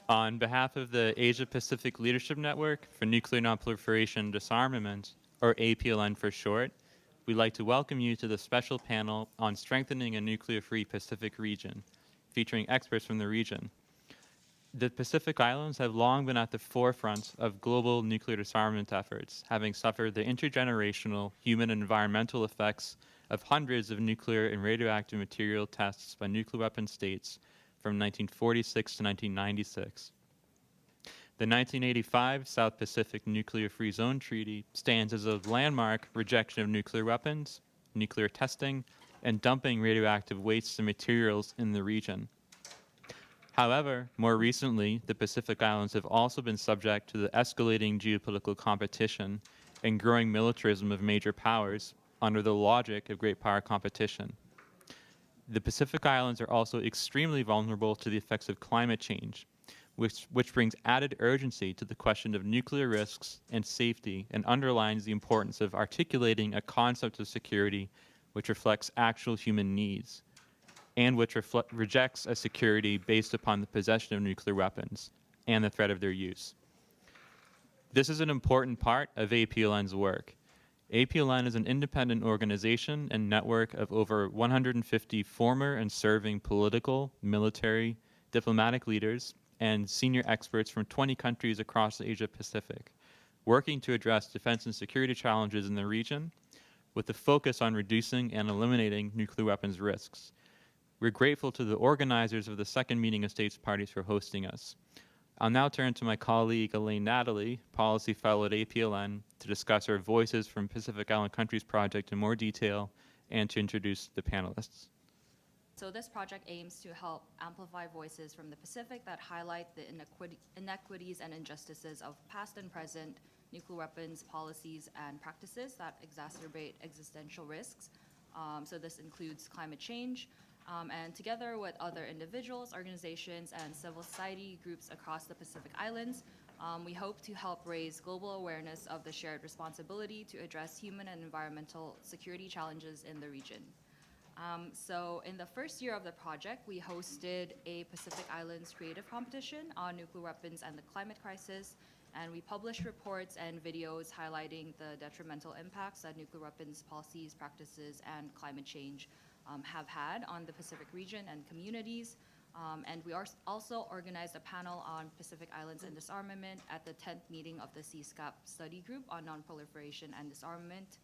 On behalf of the Asia-Pacific Leadership Network for Nuclear Nonproliferation and Disarmament, or APLN for short, we'd like to welcome you to the special panel on strengthening a nuclear-free Pacific region, featuring experts from the region. The Pacific Islands have long been at the forefront of global nuclear disarmament efforts, having suffered the intergenerational human and environmental effects of hundreds of nuclear and radioactive material tests by nuclear weapon states from 1946 to 1996. The 1985 South Pacific Nuclear Free Zone Treaty stands as a landmark rejection of nuclear weapons, nuclear testing, and dumping radioactive wastes and materials in the region. However, more recently, the Pacific Islands have also been subject to the escalating geopolitical competition and growing militarism of major powers under the logic of great power competition. The Pacific Islands are also extremely vulnerable to the effects of climate change, which brings added urgency to the question of nuclear risks and safety and underlines the importance of articulating a concept of security which reflects actual human needs and which rejects a security based upon the possession of nuclear weapons and the threat of their use. This is an important part of APLN's work. APLN is an independent organization and network of over 150 former and serving political, military, diplomatic leaders, and senior experts from 20 countries across the Asia-Pacific, working to address defense and security challenges in the region with a focus on reducing and eliminating nuclear weapons risks. We're grateful to the organizers of the second meeting of states parties for hosting us. I'll now turn to my colleague Elaine Natalie, Policy Fellow at APLN, to discuss our Voices from Pacific Island Countries project in more detail and to introduce the panelists. So this project aims to help amplify voices from the Pacific that highlight the inequities and injustices of past and present nuclear weapons policies and practices that exacerbate existential risks. So this includes climate change, and together with other individuals, organizations, and civil society groups across the Pacific Islands, we hope to help raise global awareness of the shared responsibility to address human and environmental security challenges in the region. So in the first year of the project, we hosted a Pacific Islands creative competition on nuclear weapons and the climate crisis, and we published reports and videos highlighting the detrimental impacts that nuclear weapons policies, practices, and climate change have had on the Pacific region and communities. And we also organized a panel on Pacific Islands and disarmament at the 10th meeting of the CSCAP study group on nonproliferation and disarmament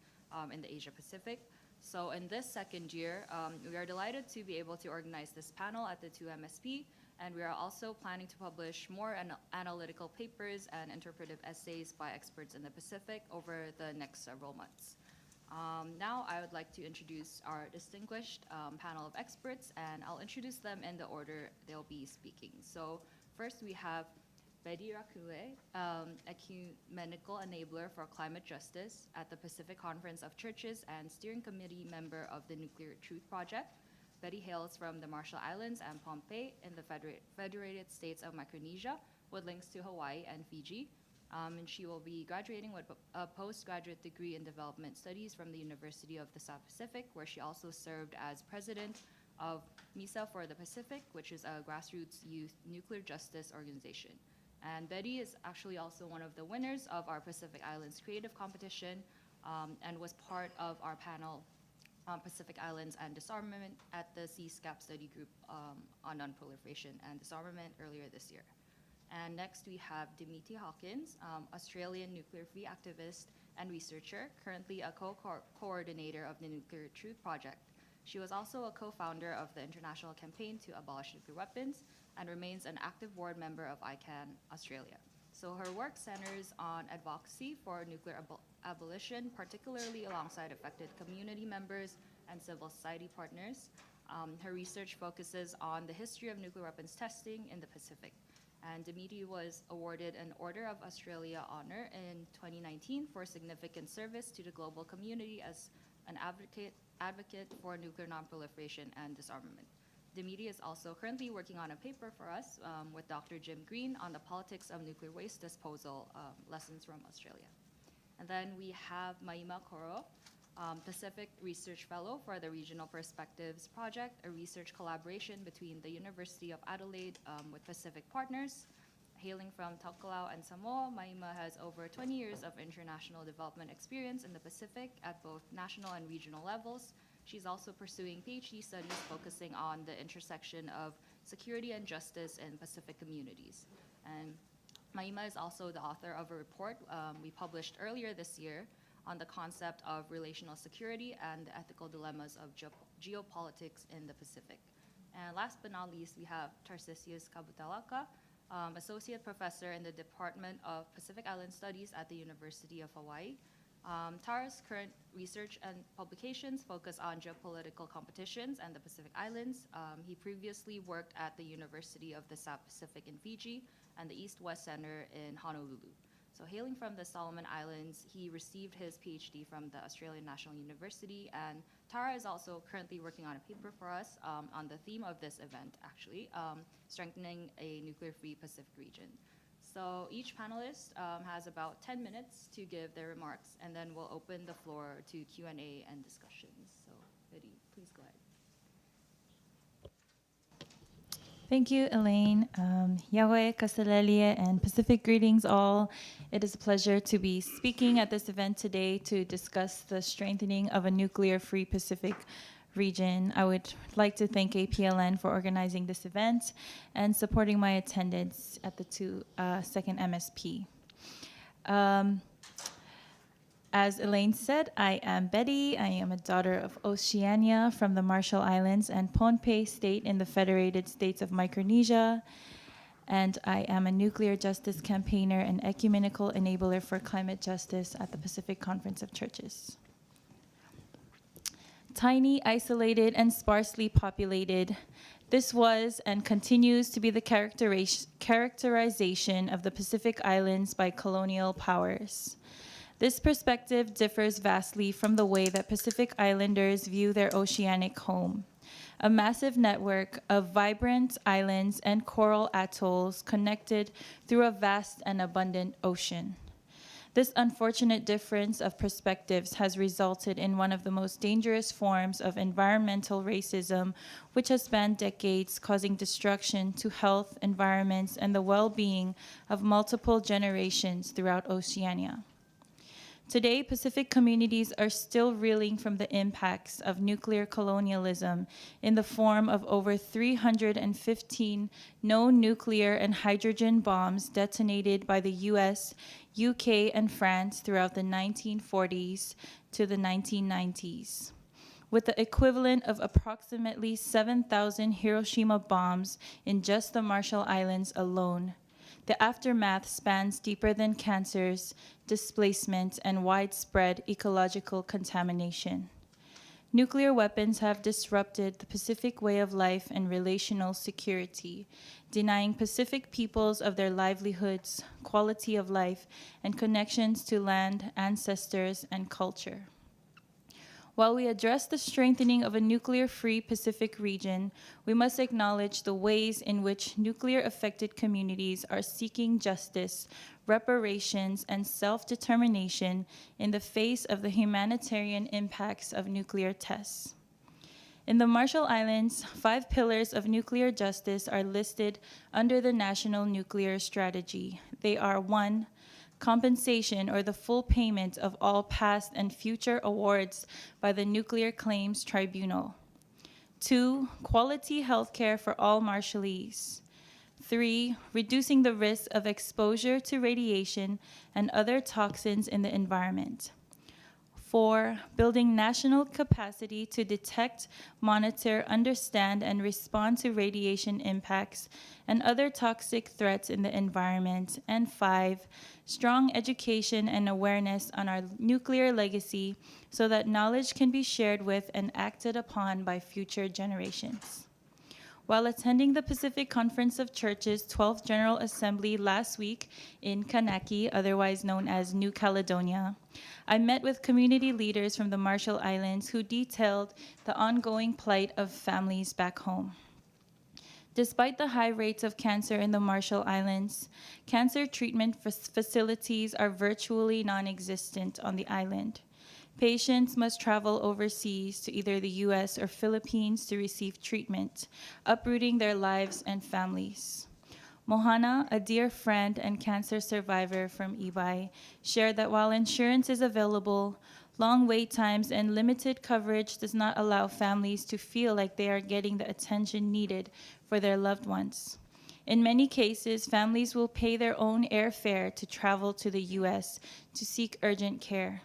in the Asia Pacific. So in this second year, we are delighted to be able to organize this panel at the 2MSP, and we are also planning to publish more analytical papers and interpretive essays by experts in the Pacific over the next several months. Now I would like to introduce our distinguished panel of experts, and I'll introduce them in the order they'll be speaking. So first we have Betty Rakue, Ecumenical Enabler for Climate Justice at the Pacific Conference of Churches and Steering Committee member of the Nuclear Truth Project. Betty hails from the Marshall Islands and Pohnpei in the Federated States of Micronesia with links to Hawaii and Fiji. And she will be graduating with a postgraduate degree in development studies from the University of the South Pacific, where she also served as president of MISA for the Pacific, which is a grassroots youth nuclear justice organization. And Betty is actually also one of the winners of our Pacific Islands Creative Competition and was part of our panel on Pacific Islands and disarmament at the CSCAP study group on nonproliferation and disarmament earlier this year. And next we have Dimiti Hawkins, Australian nuclear-free activist and researcher, currently a co-coordinator of the Nuclear Truth Project. She was also a co-founder of the International Campaign to Abolish Nuclear Weapons and remains an active board member of ICANN Australia. So her work centers on advocacy for nuclear abolition, particularly alongside affected community members and civil society partners. Her research focuses on the history of nuclear weapons testing in the Pacific. And Dimiti was awarded an Order of Australia honor in 2019 for significant service to the global community as an advocate for nuclear nonproliferation and disarmament. Dimiti is also currently working on a paper for us with Dr. Jim Green on the politics of nuclear waste disposal, lessons from Australia. And then we have Maima Koro, Pacific Research Fellow for the Regional Perspectives Project, a research collaboration between the University of Adelaide with Pacific partners. Hailing from Tokelau and Samoa, Maima has over 20 years of international development experience in the Pacific at both national and regional levels. She's also pursuing PhD studies focusing on the intersection of security and justice in Pacific communities. And Maima is also the author of a report we published earlier this year on the concept of relational security and the ethical dilemmas of geopolitics in the Pacific. And last but not least, we have Tarsisius Kabutalaka, Associate Professor in the Department of Pacific Island Studies at the University of Hawaii. Tara's current research and publications focus on geopolitical competitions and the Pacific Islands. He previously worked at the University of the South Pacific in Fiji and the East-West Center in Honolulu. So hailing from the Solomon Islands, he received his PhD from the Australian National University, and Tara is also currently working on a paper for us on the theme of this event, actually, strengthening a nuclear-free Pacific region. So each panelist has about 10 minutes to give their remarks, and then we'll open the floor to Q&A and discussions. So Biddy, please go ahead. Thank you, Elaine. Yahweh, Kasalelia, and Pacific greetings all. It is a pleasure to be speaking at this event today to discuss the strengthening of a nuclear-free Pacific region. I would like to thank APLN for organizing this event and supporting my attendance at the second MSP. As Elaine said, I am Betty. I am a daughter of Oceania from the Marshall Islands and Pohnpei State in the Federated States of Micronesia. And I am a nuclear justice campaigner and ecumenical enabler for climate justice at the Pacific Conference of Churches. Tiny, isolated, and sparsely populated, this was and continues to be the characterization of the Pacific Islands by colonial powers. This perspective differs vastly from the way that Pacific Islanders view their oceanic home, a massive network of vibrant islands and coral atolls connected through a vast and abundant ocean. This unfortunate difference of perspectives has resulted in one of the most dangerous forms of environmental racism, which has spanned decades, causing destruction to health, environments, and the well-being of multiple generations throughout Oceania. Today, Pacific communities are still reeling from the impacts of nuclear colonialism in the form of over 315 known nuclear and hydrogen bombs detonated by the US, UK, and France throughout the 1940s to the 1990s, with the equivalent of approximately 7,000 Hiroshima bombs in just the Marshall Islands alone. The aftermath spans deeper than cancers, displacement, and widespread ecological contamination. Nuclear weapons have disrupted the Pacific way of life and relational security, denying Pacific peoples of their livelihoods, quality of life, and connections to land, ancestors, and culture. While we address the strengthening of a nuclear-free Pacific region, we must acknowledge the ways in which nuclear-affected communities are seeking justice, reparations, and self-determination in the face of the humanitarian impacts of nuclear tests. In the Marshall Islands, 5 pillars of nuclear justice are listed under the National Nuclear Strategy. They are 1, compensation or the full payment of all past and future awards by the Nuclear Claims Tribunal. 2, quality health care for all Marshallese. 3, reducing the risk of exposure to radiation and other toxins in the environment. 4, building national capacity to detect, monitor, understand, and respond to radiation impacts and other toxic threats in the environment. And 5, strong education and awareness on our nuclear legacy so that knowledge can be shared with and acted upon by future generations. While attending the Pacific Conference of Churches 12th General Assembly last week in Kanaki, otherwise known as New Caledonia, I met with community leaders from the Marshall Islands who detailed the ongoing plight of families back home. Despite the high rates of cancer in the Marshall Islands, cancer treatment facilities are virtually non-existent on the island. Patients must travel overseas to either the US or Philippines to receive treatment, uprooting their lives and families. Mohana, a dear friend and cancer survivor from Ibay, shared that while insurance is available, long wait times and limited coverage does not allow families to feel like they are getting the attention needed for their loved ones. In many cases, families will pay their own airfare to travel to the U.S. to seek urgent care.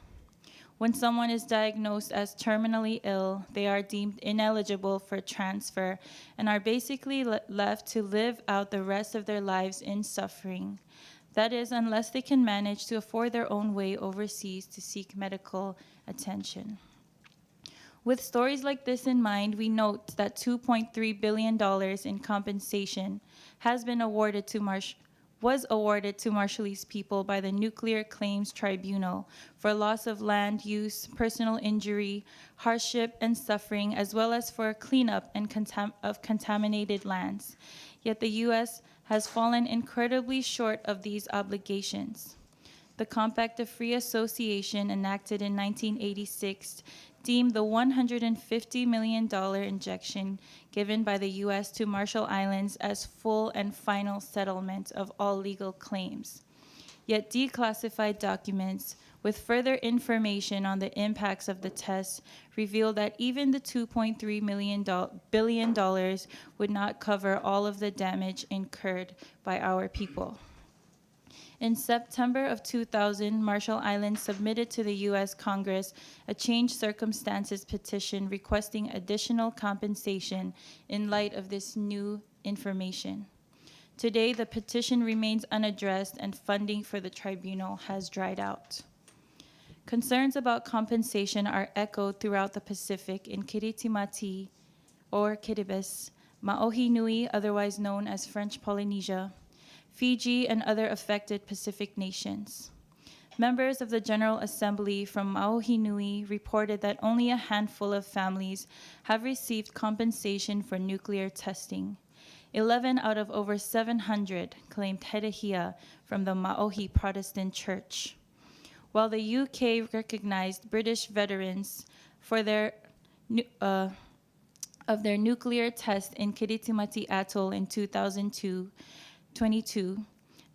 When someone is diagnosed as terminally ill, they are deemed ineligible for transfer and are basically left to live out the rest of their lives in suffering. That is, unless they can manage to afford their own way overseas to seek medical attention. With stories like this in mind, we note that $2.3 billion in compensation was awarded to Marshallese people by the Nuclear Claims Tribunal for loss of land use, personal injury, hardship, and suffering, as well as for cleanup of contaminated lands. Yet the U.S. has fallen incredibly short of these obligations. The Compact of Free Association, enacted in 1986, deemed the $150 million injection given by the U.S. to Marshall Islands as full and final settlement of all legal claims. Yet declassified documents with further information on the impacts of the tests reveal that even the $2.3 billion would not cover all of the damage incurred by our people. In September of 2000, Marshall Islands submitted to the U.S. Congress a changed circumstances petition requesting additional compensation in light of this new information. Today, the petition remains unaddressed and funding for the tribunal has dried out. Concerns about compensation are echoed throughout the Pacific in Kiritimati, or Kiribati, Maohi Nui, otherwise known as French Polynesia, Fiji, and other affected Pacific nations. Members of the General Assembly from Maohi Nui reported that only a handful of families have received compensation for nuclear testing. 11 out of over 700 claimed herehia from the Maohi Protestant Church. While the UK recognized British veterans for their nuclear test in Kiritimati Atoll in 2022,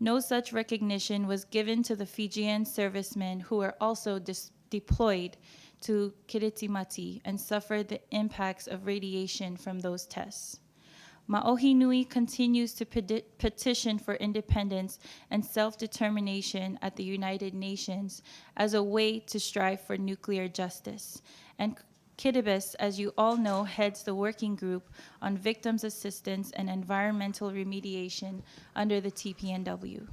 no such recognition was given to the Fijian servicemen who were also deployed to Kiritimati and suffered the impacts of radiation from those tests. Maohi Nui continues to petition for independence and self-determination at the United Nations as a way to strive for nuclear justice. And Kiribati, as you all know, heads the working group on victims assistance and environmental remediation under the TPNW.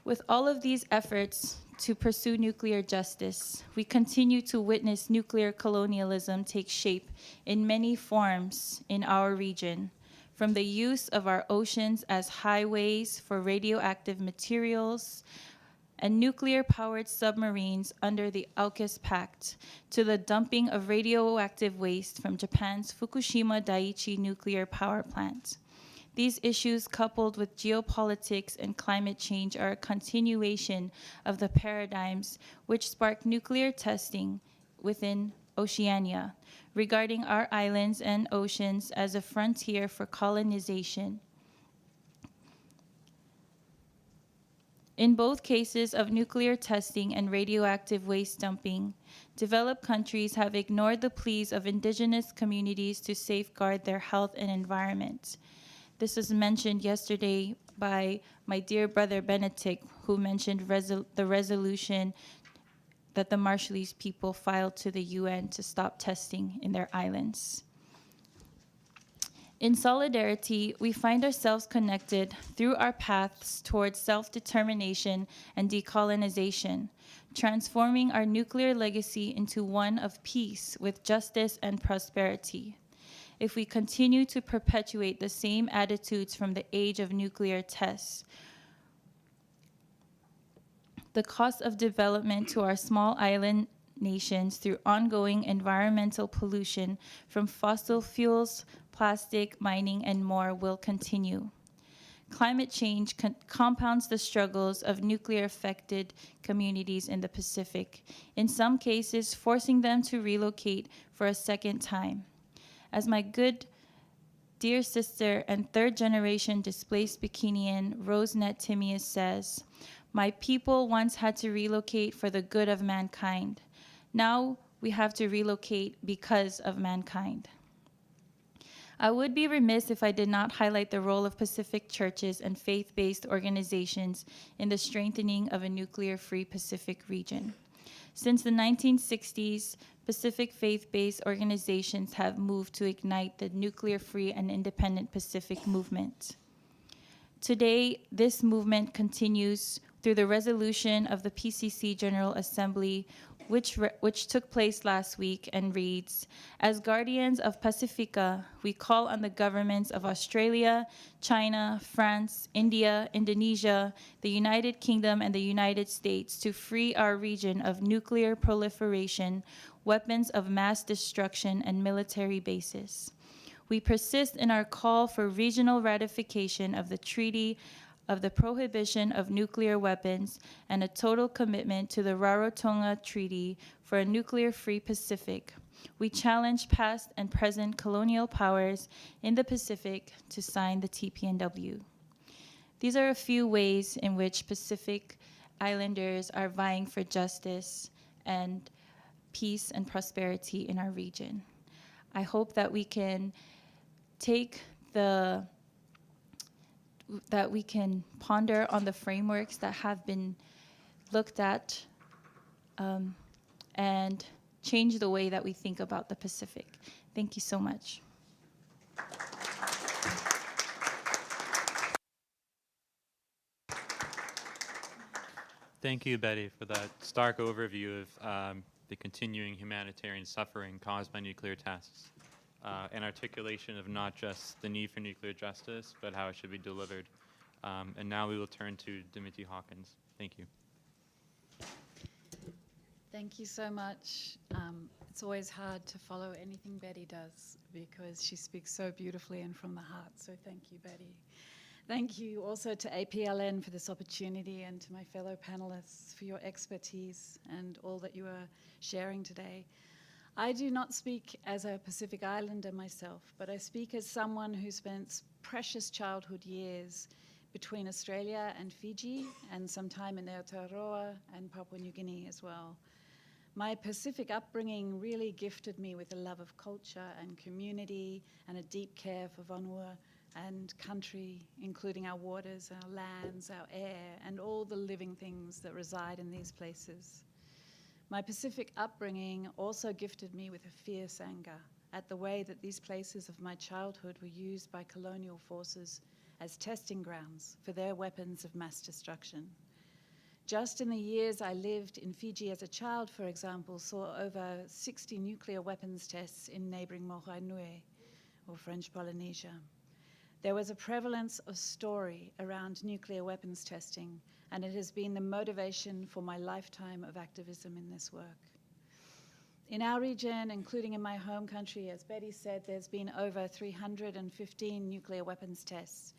With all of these efforts to pursue nuclear justice, we continue to witness nuclear colonialism take shape in many forms in our region, from the use of our oceans as highways for radioactive materials and nuclear-powered submarines under the AUKUS Pact, to the dumping of radioactive waste from Japan's Fukushima Daiichi nuclear power plant. These issues, coupled with geopolitics and climate change, are a continuation of the paradigms which sparked nuclear testing within Oceania, regarding our islands and oceans as a frontier for colonization. In both cases of nuclear testing and radioactive waste dumping, developed countries have ignored the pleas of indigenous communities to safeguard their health and environment. This was mentioned yesterday by my dear brother Benedict, who mentioned the resolution that the Marshallese people filed to the UN to stop testing in their islands. In solidarity, we find ourselves connected through our paths towards self-determination and decolonization, transforming our nuclear legacy into one of peace with justice and prosperity. If we continue to perpetuate the same attitudes from the age of nuclear tests, the cost of development to our small island nations through ongoing environmental pollution from fossil fuels, plastic, mining, and more will continue. Climate change compounds the struggles of nuclear-affected communities in the Pacific, in some cases forcing them to relocate for a second time. As my good Dear sister and third-generation displaced Bikinian Rosenet Timius says, "My people once had to relocate for the good of mankind. Now we have to relocate because of mankind." I would be remiss if I did not highlight the role of Pacific churches and faith-based organizations in the strengthening of a nuclear-free Pacific region. Since the 1960s, Pacific faith-based organizations have moved to ignite the nuclear-free and independent Pacific movement. Today, this movement continues through the resolution of the PCC General Assembly, which took place last week and reads, "As guardians of Pacifica, we call on the governments of Australia, China, France, India, Indonesia, the United Kingdom, and the United States to free our region of nuclear proliferation, weapons of mass destruction, and military bases. We persist in our call for regional ratification of the Treaty of the Prohibition of Nuclear Weapons and a total commitment to the Rarotonga Treaty for a nuclear-free Pacific. We challenge past and present colonial powers in the Pacific to sign the TPNW." These are a few ways in which Pacific Islanders are vying for justice and peace and prosperity in our region. I hope that we can ponder on the frameworks that have been looked at and change the way that we think about the Pacific. Thank you so much. Thank you, Betty, for that stark overview of the continuing humanitarian suffering caused by nuclear tests, and articulation of not just the need for nuclear justice, but how it should be delivered. And now we will turn to Dimity Hawkins. Thank you. Thank you so much. It's always hard to follow anything Betty does because she speaks so beautifully and from the heart. So thank you, Betty. Thank you also to APLN for this opportunity and to my fellow panelists for your expertise and all that you are sharing today. I do not speak as a Pacific Islander myself, but I speak as someone who spent precious childhood years between Australia and Fiji and some time in Aotearoa and Papua New Guinea as well. My Pacific upbringing really gifted me with a love of culture and community and a deep care for Vanua and country, including our waters, our lands, our air, and all the living things that reside in these places. My Pacific upbringing also gifted me with a fierce anger at the way that these places of my childhood were used by colonial forces as testing grounds for their weapons of mass destruction. Just in the years I lived in Fiji as a child, for example, saw over 60 nuclear weapons tests in neighboring Mohoanui, or French Polynesia. There was a prevalence of story around nuclear weapons testing, and it has been the motivation for my lifetime of activism in this work. In our region, including in my home country, as Betty said, there's been over 315 nuclear weapons tests.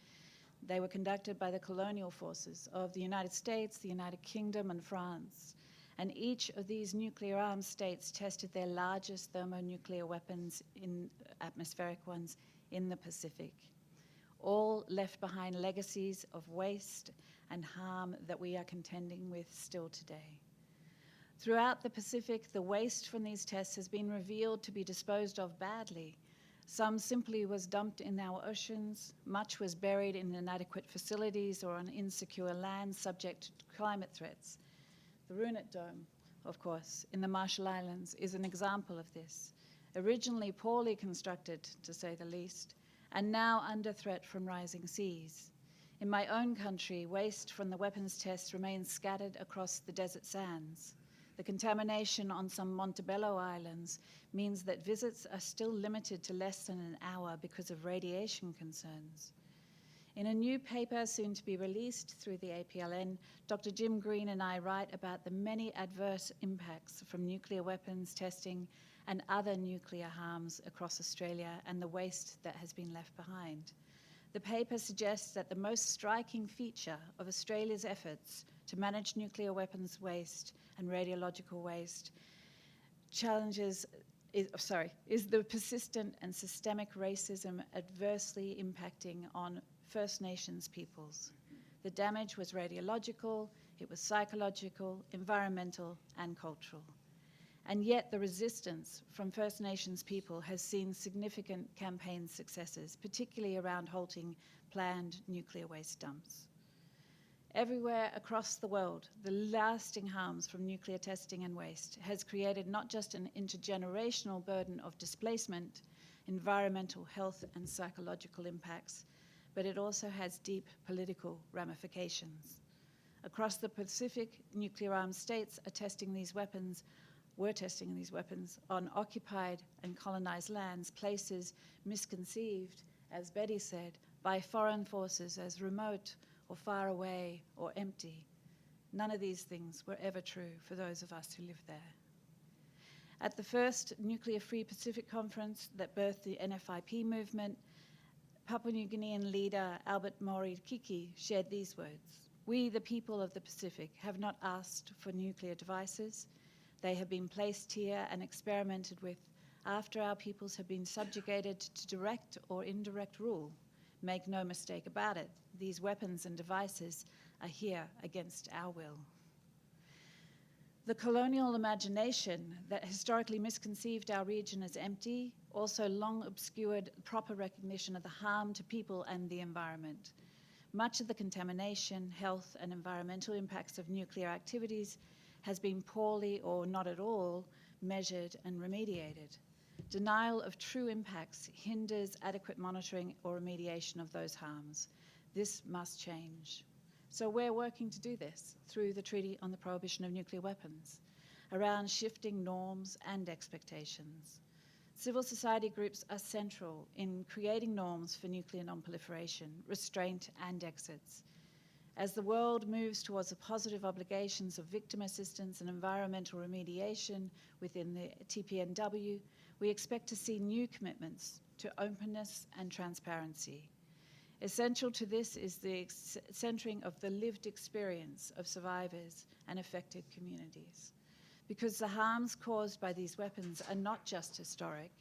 They were conducted by the colonial forces of the United States, the United Kingdom, and France. And each of these nuclear armed states tested their largest thermonuclear weapons, atmospheric ones, in the Pacific. All left behind legacies of waste and harm that we are contending with still today. Throughout the Pacific, the waste from these tests has been revealed to be disposed of badly. Some simply was dumped in our oceans, much was buried in inadequate facilities or on insecure land subject to climate threats. The Runit Dome, of course, in the Marshall Islands is an example of this. Originally poorly constructed, to say the least, and now under threat from rising seas. In my own country, waste from the weapons tests remains scattered across the desert sands. The contamination on some Montebello islands means that visits are still limited to less than an hour because of radiation concerns. In a new paper soon to be released through the APLN, Dr. Jim Green and I write about the many adverse impacts from nuclear weapons testing and other nuclear harms across Australia and the waste that has been left behind. The paper suggests that the most striking feature of Australia's efforts to manage nuclear weapons waste and radiological waste challenges is the persistent and systemic racism adversely impacting on First Nations peoples? The damage was radiological, it was psychological, environmental, and cultural. And yet the resistance from First Nations people has seen significant campaign successes, particularly around halting planned nuclear waste dumps. Everywhere across the world, the lasting harms from nuclear testing and waste has created not just an intergenerational burden of displacement, environmental, health, and psychological impacts, but it also has deep political ramifications. Across the Pacific, nuclear-armed states were testing these weapons on occupied and colonized lands, places misconceived, as Betty said, by foreign forces as remote or far away or empty. None of these things were ever true for those of us who live there. At the first Nuclear-Free Pacific Conference that birthed the NFIP movement, Papua New Guinean leader Albert Mori-Kiki shared these words: "We, the people of the Pacific, have not asked for nuclear devices. They have been placed here and experimented with after our peoples have been subjugated to direct or indirect rule. Make no mistake about it, these weapons and devices are here against our will." The colonial imagination that historically misconceived our region as empty also long obscured proper recognition of the harm to people and the environment. Much of the contamination, health, and environmental impacts of nuclear activities has been poorly or not at all measured and remediated. Denial of true impacts hinders adequate monitoring or remediation of those harms. This must change. So we're working to do this through the Treaty on the Prohibition of Nuclear Weapons, around shifting norms and expectations. Civil society groups are central in creating norms for nuclear non-proliferation, restraint, and exits. As the world moves towards the positive obligations of victim assistance and environmental remediation within the TPNW, we expect to see new commitments to openness and transparency. Essential to this is the centering of the lived experience of survivors and affected communities. Because the harms caused by these weapons are not just historic,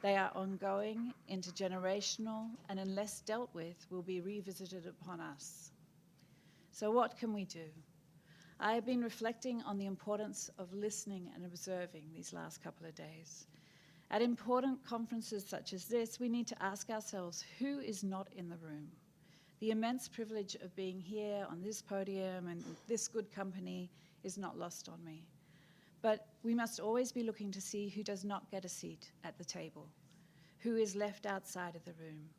they are ongoing, intergenerational, and unless dealt with, will be revisited upon us. So what can we do? I have been reflecting on the importance of listening and observing these last couple of days. At important conferences such as this, we need to ask ourselves, who is not in the room? The immense privilege of being here on this podium and this good company is not lost on me. But we must always be looking to see who does not get a seat at the table, who is left outside of the room.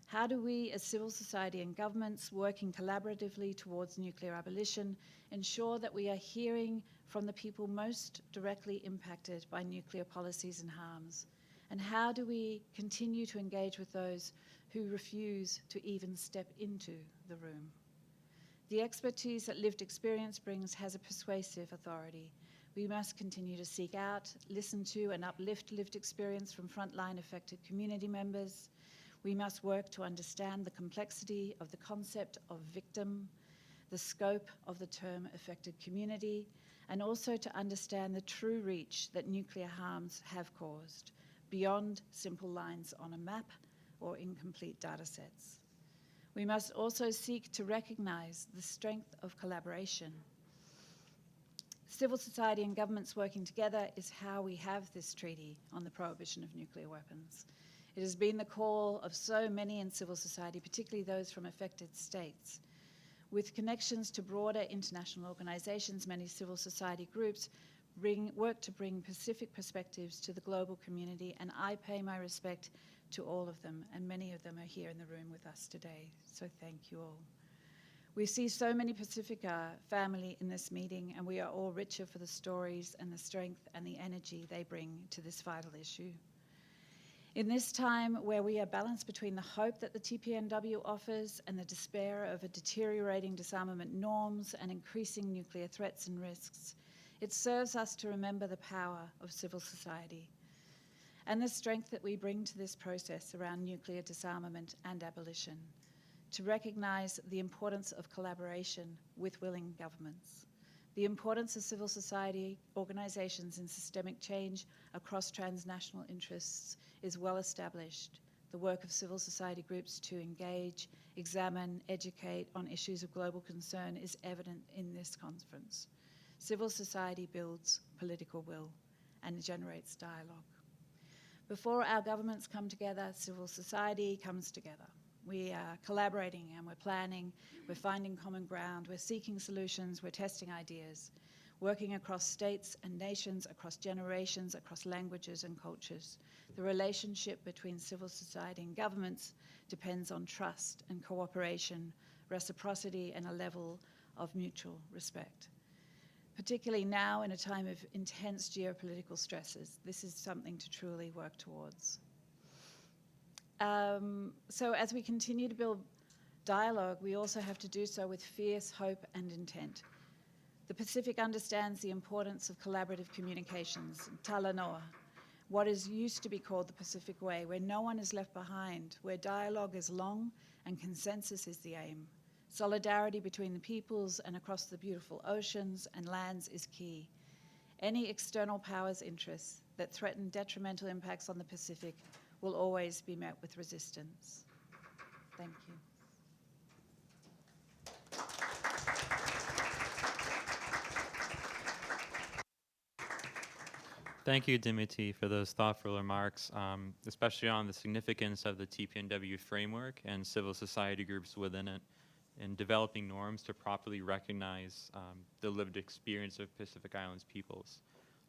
How do we, as civil society and governments working collaboratively towards nuclear abolition, ensure that we are hearing from the people most directly impacted by nuclear policies and harms? And how do we continue to engage with those who refuse to even step into the room? The expertise that lived experience brings has a persuasive authority. We must continue to seek out, listen to, and uplift lived experience from frontline affected community members. We must work to understand the complexity of the concept of victim, the scope of the term affected community, and also to understand the true reach that nuclear harms have caused, beyond simple lines on a map or incomplete data sets. We must also seek to recognize the strength of collaboration. Civil society and governments working together is how we have this treaty on the prohibition of nuclear weapons. It has been the call of so many in civil society, particularly those from affected states. With connections to broader international organizations, many civil society groups work to bring Pacific perspectives to the global community, and I pay my respect to all of them, and many of them are here in the room with us today, so thank you all. We see so many Pacifica family in this meeting, and we are all richer for the stories and the strength and the energy they bring to this vital issue. In this time where we are balanced between the hope that the TPNW offers and the despair of a deteriorating disarmament norms and increasing nuclear threats and risks, it serves us to remember the power of civil society and the strength that we bring to this process around nuclear disarmament and abolition, to recognize the importance of collaboration with willing governments. The importance of civil society organizations in systemic change across transnational interests is well established. The work of civil society groups to engage, examine, educate on issues of global concern is evident in this conference. Civil society builds political will and generates dialogue. Before our governments come together, civil society comes together. We are collaborating and we're planning, we're finding common ground, we're seeking solutions, we're testing ideas, working across states and nations, across generations, across languages and cultures. The relationship between civil society and governments depends on trust and cooperation, reciprocity, and a level of mutual respect. Particularly now in a time of intense geopolitical stresses, this is something to truly work towards. So as we continue to build dialogue, we also have to do so with fierce hope and intent. The Pacific understands the importance of collaborative communications, talanoa, what is used to be called the Pacific Way, where no one is left behind, where dialogue is long and consensus is the aim. Solidarity between the peoples and across the beautiful oceans and lands is key. Any external powers' interests that threaten detrimental impacts on the Pacific will always be met with resistance. Thank you. Thank you, Dimity, for those thoughtful remarks, especially on the significance of the TPNW framework and civil society groups within it in developing norms to properly recognize the lived experience of Pacific Islands peoples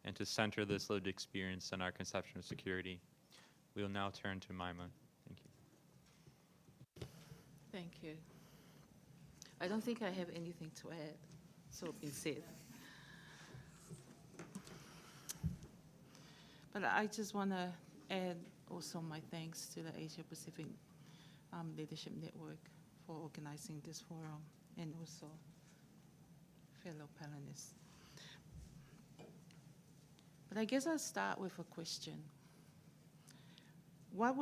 and to center this lived experience in our conception of security. We will now turn to Maima. Thank you. Thank you. I don't think I have anything to add, so been said. But I just want to add also my thanks to the Asia Pacific Leadership Network for organizing this forum and also fellow panelists. But I guess I'll start with a question. What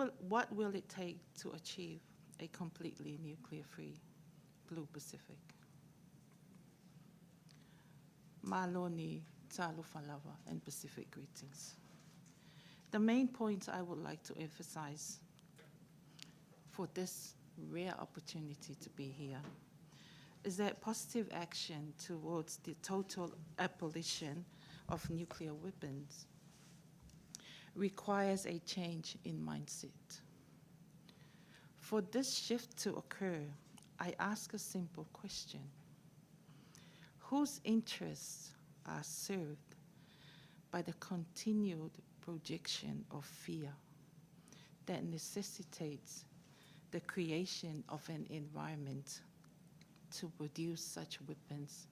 will it take to achieve a completely nuclear-free Blue Pacific? Maloni, Talufalava, and Pacific greetings. The main point I would like to emphasize for this rare opportunity to be here is that positive action towards the total abolition of nuclear weapons requires a change in mindset. For this shift to occur, I ask a simple question. Whose interests are served by the continued projection of fear that necessitates the creation of an environment to produce such weapons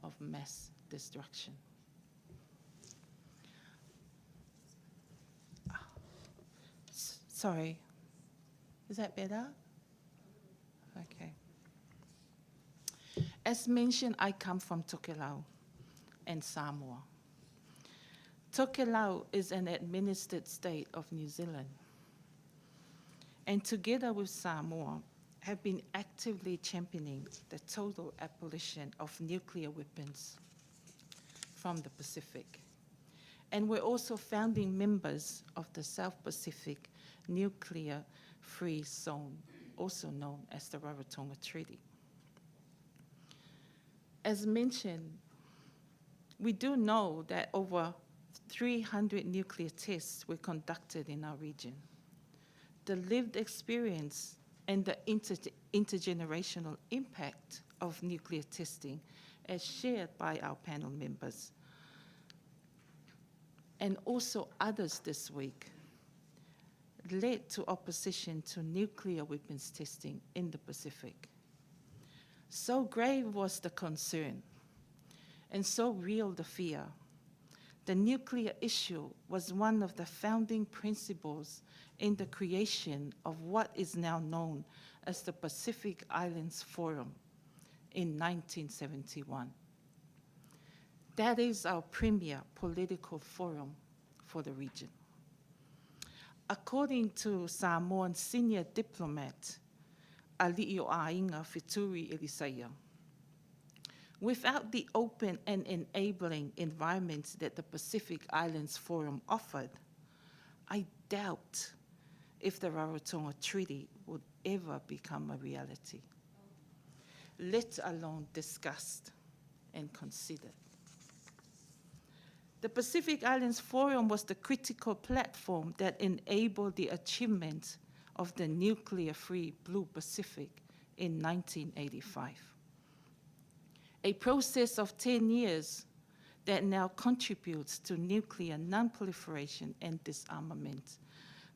of mass destruction? Sorry, is that better? Okay. As mentioned, I come from Tokelau and Samoa. Tokelau is an administered state of New Zealand, and together with Samoa, have been actively championing the total abolition of nuclear weapons from the Pacific. And we're also founding members of the South Pacific Nuclear Free Zone, also known as the Rarotonga Treaty. As mentioned, we do know that over 300 nuclear tests were conducted in our region. The lived experience and the intergenerational impact of nuclear testing, as shared by our panel members, and also others this week, led to opposition to nuclear weapons testing in the Pacific. So grave was the concern, and so real the fear. The nuclear issue was one of the founding principles in the creation of what is now known as the Pacific Islands Forum in 1971. That is our premier political forum for the region. According to Samoan senior diplomat Ali'io Ainga Fituri Elisaia, Without the open and enabling environments that the Pacific Islands Forum offered, I doubt if the Rarotonga Treaty would ever become a reality, let alone discussed and considered. The Pacific Islands Forum was the critical platform that enabled the achievement of the nuclear-free Blue Pacific in 1985. A process of 10 years that now contributes to nuclear non-proliferation and disarmament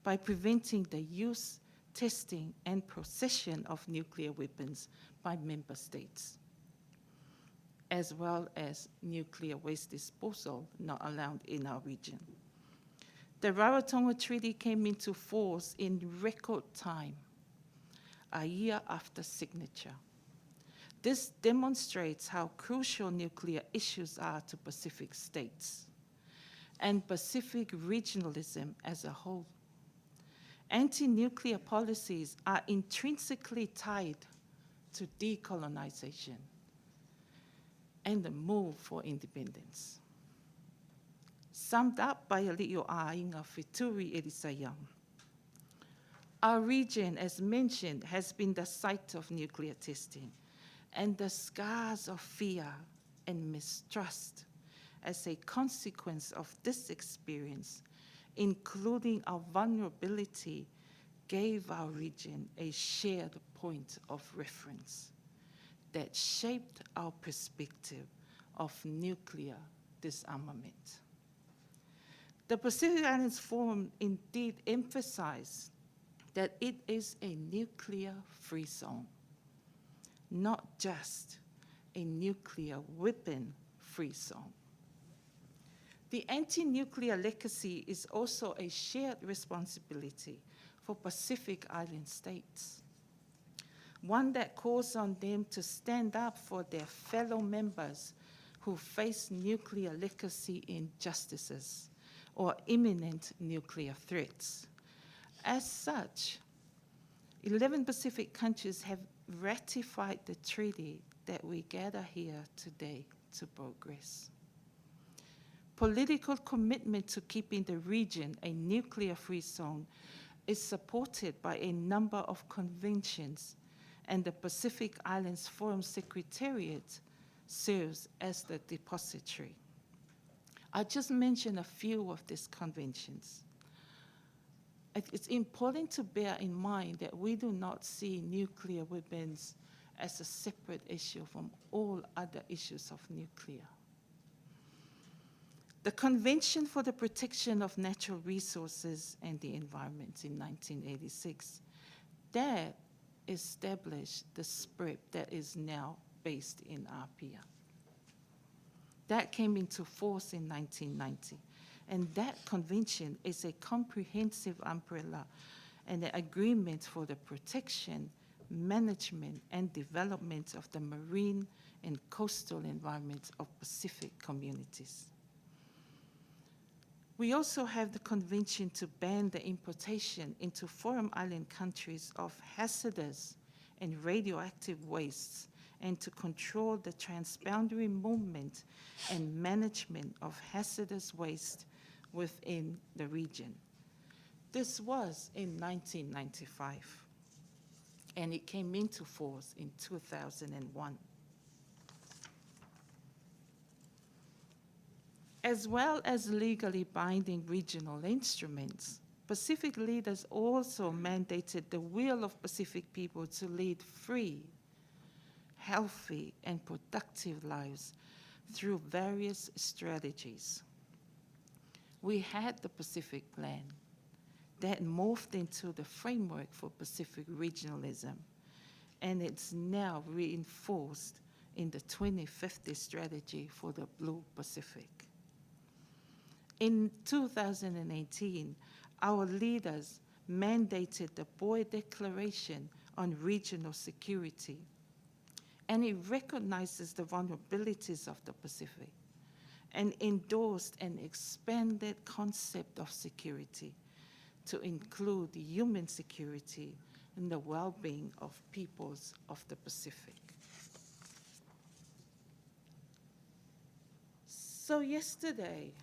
by preventing the use, testing, and possession of nuclear weapons by member states, as well as nuclear waste disposal not allowed in our region. The Rarotonga Treaty came into force in record time, a year after signature. This demonstrates how crucial nuclear issues are to Pacific states and Pacific regionalism as a whole. Anti-nuclear policies are intrinsically tied to decolonization and the move for independence. Summed up by Ali'o Ainga Fituri Elisayam, our region, as mentioned, has been the site of nuclear testing and the scars of fear and mistrust as a consequence of this experience, including our vulnerability, gave our region a shared point of reference that shaped our perspective of nuclear disarmament. The Pacific Islands Forum indeed emphasized that it is a nuclear-free zone, not just a nuclear weapon-free zone. The anti-nuclear legacy is also a shared responsibility for Pacific Island states, one that calls on them to stand up for their fellow members who face nuclear legacy injustices or imminent nuclear threats. As such, 11 Pacific countries have ratified the treaty that we gather here today to progress. Political commitment to keeping the region a nuclear-free zone is supported by a number of conventions, and the Pacific Islands Forum Secretariat serves as the depository. I'll just mention a few of these conventions. It's important to bear in mind that we do not see nuclear weapons as a separate issue from all other issues of nuclear. The Convention for the Protection of Natural Resources and the Environment in 1986, that established the SPREP that is now based in Apia. That came into force in 1990. And that convention is a comprehensive umbrella and an agreement for the protection, management, and development of the marine and coastal environments of Pacific communities. We also have the convention to ban the importation into foreign island countries of hazardous and radioactive wastes and to control the transboundary movement and management of hazardous waste within the region. This was in 1995, and it came into force in 2001. As well as legally binding regional instruments, Pacific leaders also mandated the will of Pacific people to lead free, healthy, and productive lives through various strategies. We had the Pacific Plan that morphed into the framework for Pacific regionalism, and it's now reinforced in the 2050 strategy for the Blue Pacific. In 2018, our leaders mandated the Boe Declaration on Regional Security, and it recognizes the vulnerabilities of the Pacific and endorsed an expanded concept of security to include human security and the well-being of peoples of the Pacific. So yesterday,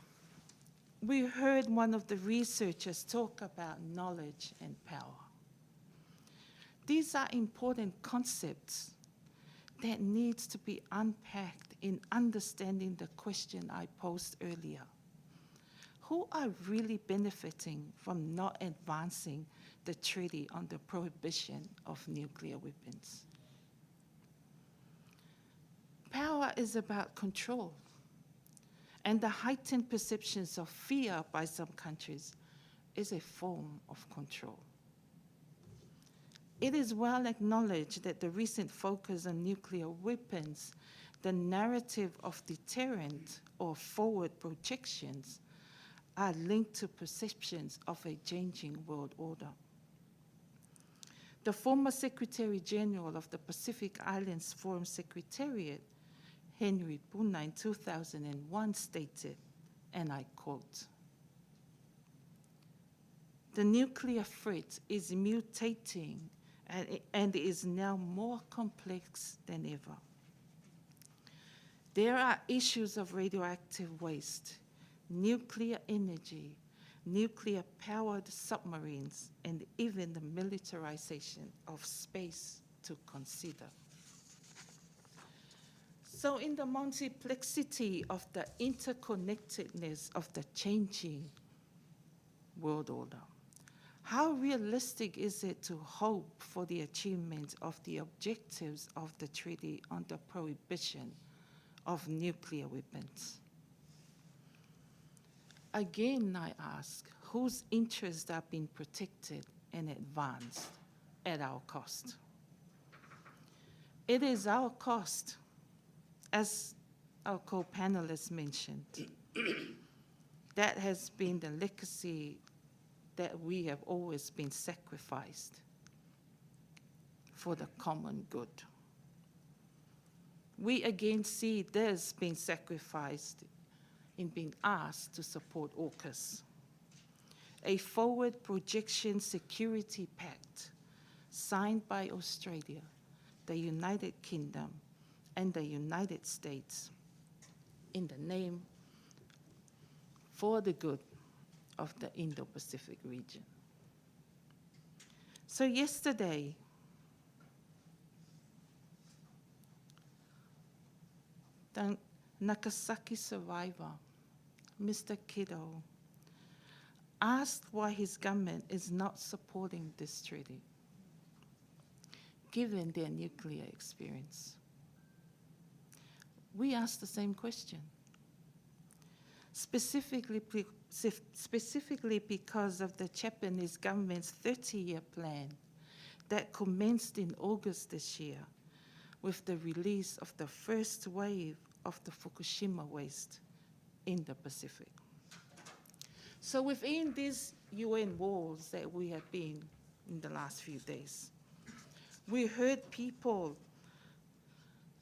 we heard one of the researchers talk about knowledge and power. These are important concepts that needs to be unpacked in understanding the question I posed earlier. Who are really benefiting from not advancing the Treaty on the Prohibition of Nuclear Weapons? Power is about control, and the heightened perceptions of fear by some countries is a form of control. It is well acknowledged that the recent focus on nuclear weapons, the narrative of deterrent or forward projections, are linked to perceptions of a changing world order. The former Secretary General of the Pacific Islands Forum Secretariat, Henry Puna, in 2001 stated, and I quote, "The nuclear threat is mutating and is now more complex than ever. There are issues of radioactive waste, nuclear energy, nuclear-powered submarines, and even the militarization of space to consider." So in the multiplexity of the interconnectedness of the changing world order, how realistic is it to hope for the achievement of the objectives of the Treaty on the Prohibition of Nuclear Weapons? Again, I ask, whose interests are being protected and advanced at our cost? It is our cost, as our co-panelists mentioned. That has been the legacy that we have always been sacrificed for the common good. We again see this being sacrificed in being asked to support AUKUS, a forward projection security pact signed by Australia, the United Kingdom, and the United States in the name for the good of the Indo-Pacific region. So yesterday, the Nagasaki survivor, Mr. Kiddo, asked why his government is not supporting this treaty, given their nuclear experience. We asked the same question, specifically because of the Japanese government's 30-year plan that commenced in August this year with the release of the first wave of the Fukushima waste in the Pacific. So within these UN walls that we have been in the last few days, we heard people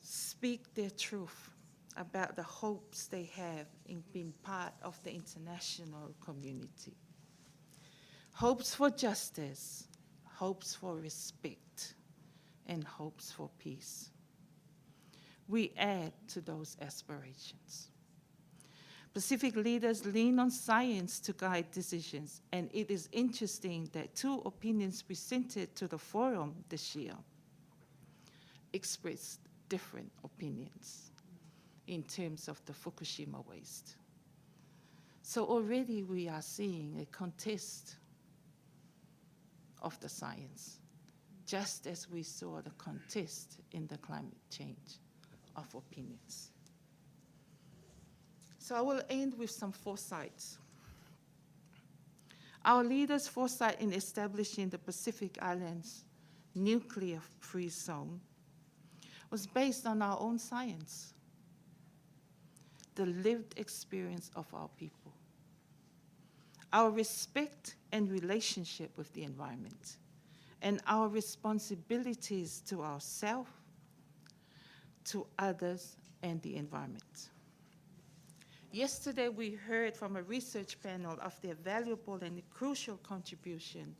speak their truth about the hopes they have in being part of the international community. Hopes for justice, hopes for respect, and hopes for peace. We add to those aspirations. Pacific leaders lean on science to guide decisions, and it is interesting that two opinions presented to the forum this year expressed different opinions in terms of the Fukushima waste. So already we are seeing a contest of the science, just as we saw the contest in the climate change of opinions. So I will end with some foresights. Our leaders' foresight in establishing the Pacific Islands nuclear-free zone was based on our own science, the lived experience of our people, our respect and relationship with the environment, and our responsibilities to ourselves, to others, and the environment. Yesterday, we heard from a research panel of their valuable and crucial contribution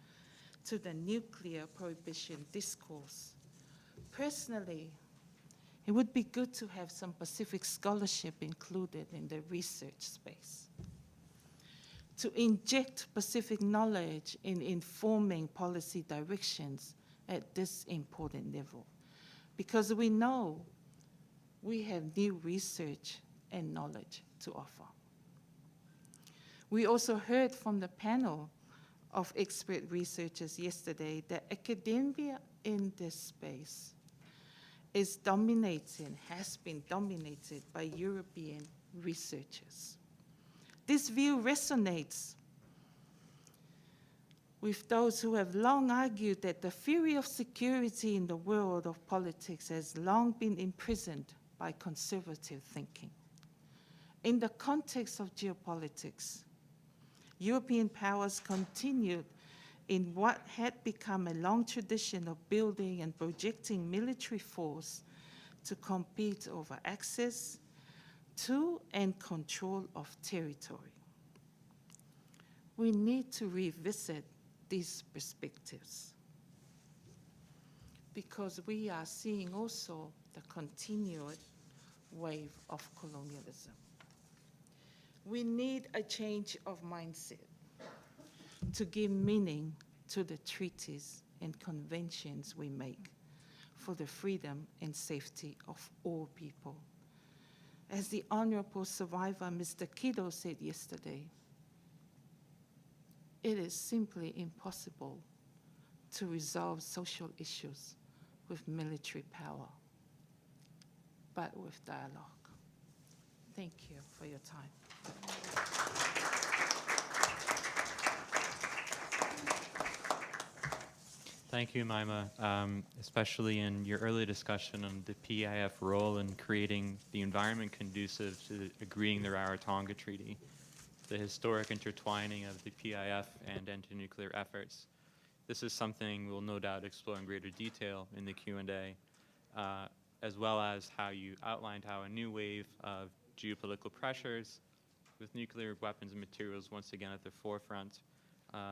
to the nuclear prohibition discourse. Personally, It would be good to have some Pacific scholarship included in the research space, to inject Pacific knowledge in informing policy directions at this important level, because we know we have new research and knowledge to offer. We also heard from the panel of expert researchers yesterday that academia in this space is dominated, has been dominated by European researchers. This view resonates with those who have long argued that the theory of security in the world of politics has long been imprisoned by conservative thinking. In the context of geopolitics, European powers continued in what had become a long tradition of building and projecting military force to compete over access to and control of territory. We need to revisit these perspectives because we are seeing also the continued wave of colonialism. We need a change of mindset to give meaning to the treaties and conventions we make for the freedom and safety of all people. As the honorable survivor, Mr. Kido, said yesterday, it is simply impossible to resolve social issues with military power, but with dialogue. Thank you for your time. Thank you, Maima, especially in your early discussion on the PIF role in creating the environment conducive to agreeing the Rarotonga Treaty, the historic intertwining of the PIF and anti-nuclear efforts. This is something we'll no doubt explore in greater detail in the Q&A, as well as how you outlined how a new wave of geopolitical pressures with nuclear weapons and materials once again at the forefront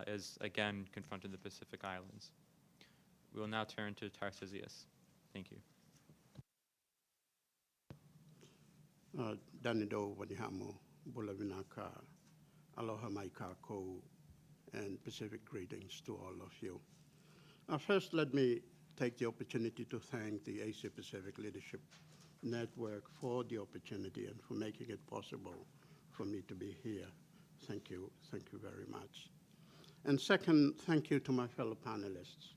is again confronting the Pacific Islands. We will now turn to Tarcisius. Thank you. Danido Wanihamu, Bulavinaka, Aloha Maikako, and Pacific greetings to all of you. First, let me take the opportunity to thank the Asia Pacific Leadership Network for the opportunity and for making it possible for me to be here. Thank you very much. And second, thank you to my fellow panelists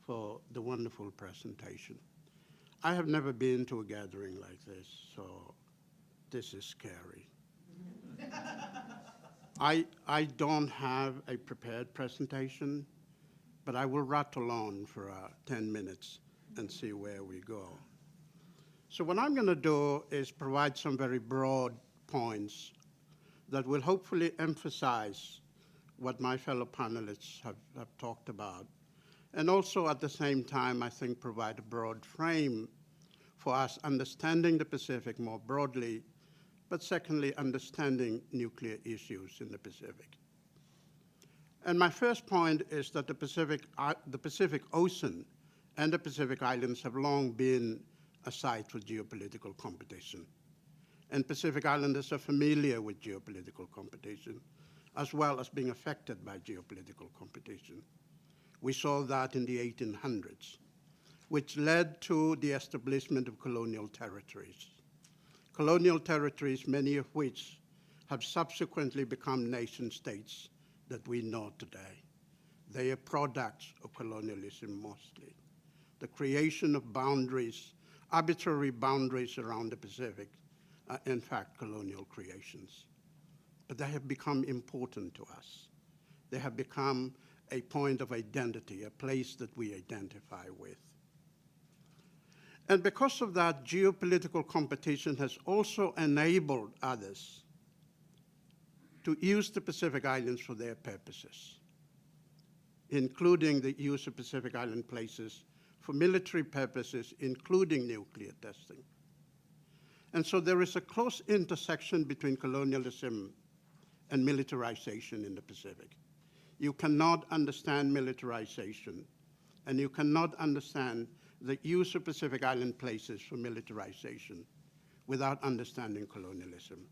for the wonderful presentation. I have never been to a gathering like this, so this is scary. I don't have a prepared presentation, but I will rattle on for 10 minutes and see where we go. So what I'm going to do is provide some very broad points that will hopefully emphasize what my fellow panelists have talked about, and also at the same time, I think, provide a broad frame for us understanding the Pacific more broadly, but secondly, understanding nuclear issues in the Pacific. And my first point is that the Pacific Ocean and the Pacific Islands have long been a site for geopolitical competition. And Pacific Islanders are familiar with geopolitical competition, as well as being affected by geopolitical competition. We saw that in the 1800s, which led to the establishment of colonial territories. Colonial territories, many of which have subsequently become nation states that we know today. They are products of colonialism mostly. The creation of boundaries, arbitrary boundaries around the Pacific, are in fact colonial creations. But they have become important to us. They have become a point of identity, a place that we identify with. And because of that, geopolitical competition has also enabled others to use the Pacific Islands for their purposes, including the use of Pacific Island places for military purposes, including nuclear testing. And so there is a close intersection between colonialism and militarization in the Pacific. You cannot understand militarization, and you cannot understand the use of Pacific Island places for militarization without understanding colonialism.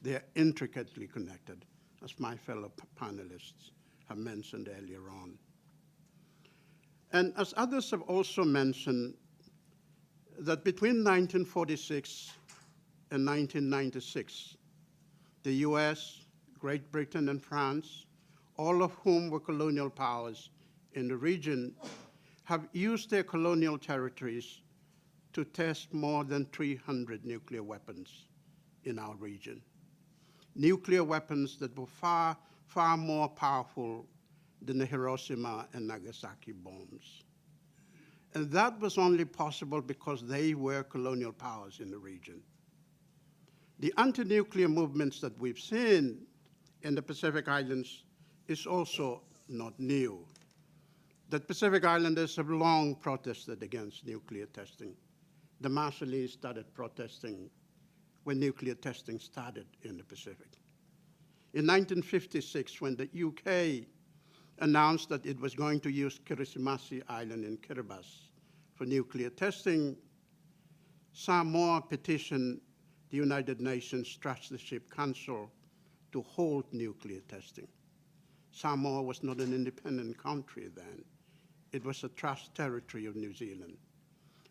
They are intricately connected, as my fellow panelists have mentioned earlier on. And as others have also mentioned, that between 1946 and 1996, the US, Great Britain, and France, all of whom were colonial powers in the region, have used their colonial territories to test more than 300 nuclear weapons in our region. Nuclear weapons that were far, far more powerful than the Hiroshima and Nagasaki bombs. And that was only possible because they were colonial powers in the region. The anti-nuclear movements that we've seen in the Pacific Islands is also not new. The Pacific Islanders have long protested against nuclear testing. The Marshallese started protesting when nuclear testing started in the Pacific. In 1956, when the UK announced that it was going to use Kiribati Island in Kiribati for nuclear testing, Samoa petitioned the United Nations Trusteeship Council to hold nuclear testing. Samoa was not an independent country then. It was a trust territory of New Zealand.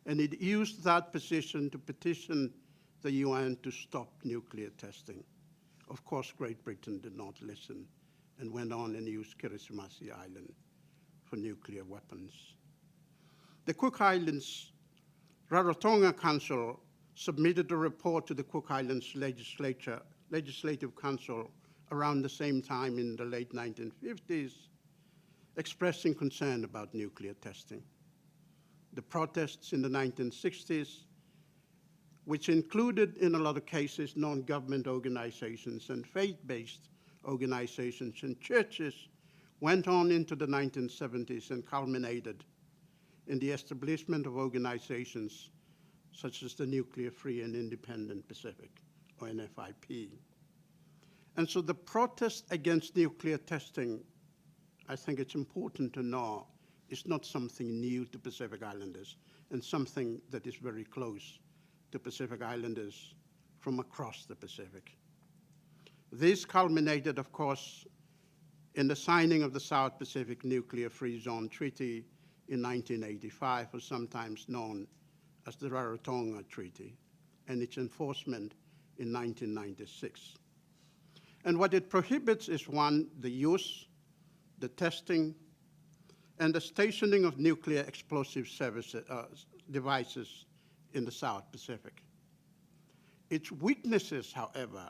And it used that position to petition the UN to stop nuclear testing. Of course, Great Britain did not listen and went on and used Kiribati Island for nuclear weapons. The Cook Islands Rarotonga Council submitted a report to the Cook Islands Legislative Council around the same time in the late 1950s, expressing concern about nuclear testing. The protests in the 1960s, which included in a lot of cases non-government organizations and faith-based organizations and churches, went on into the 1970s and culminated in the establishment of organizations such as the Nuclear Free and Independent Pacific, or NFIP. And so the protest against nuclear testing, I think it's important to know, is not something new to Pacific Islanders and something that is very close to Pacific Islanders from across the Pacific. This culminated, of course, in the signing of the South Pacific Nuclear Free Zone Treaty in 1985, or sometimes known as the Rarotonga Treaty, and its enforcement in 1996. And what it prohibits is, one, the use, the testing, and the stationing of nuclear explosive devices in the South Pacific. Its weaknesses, however,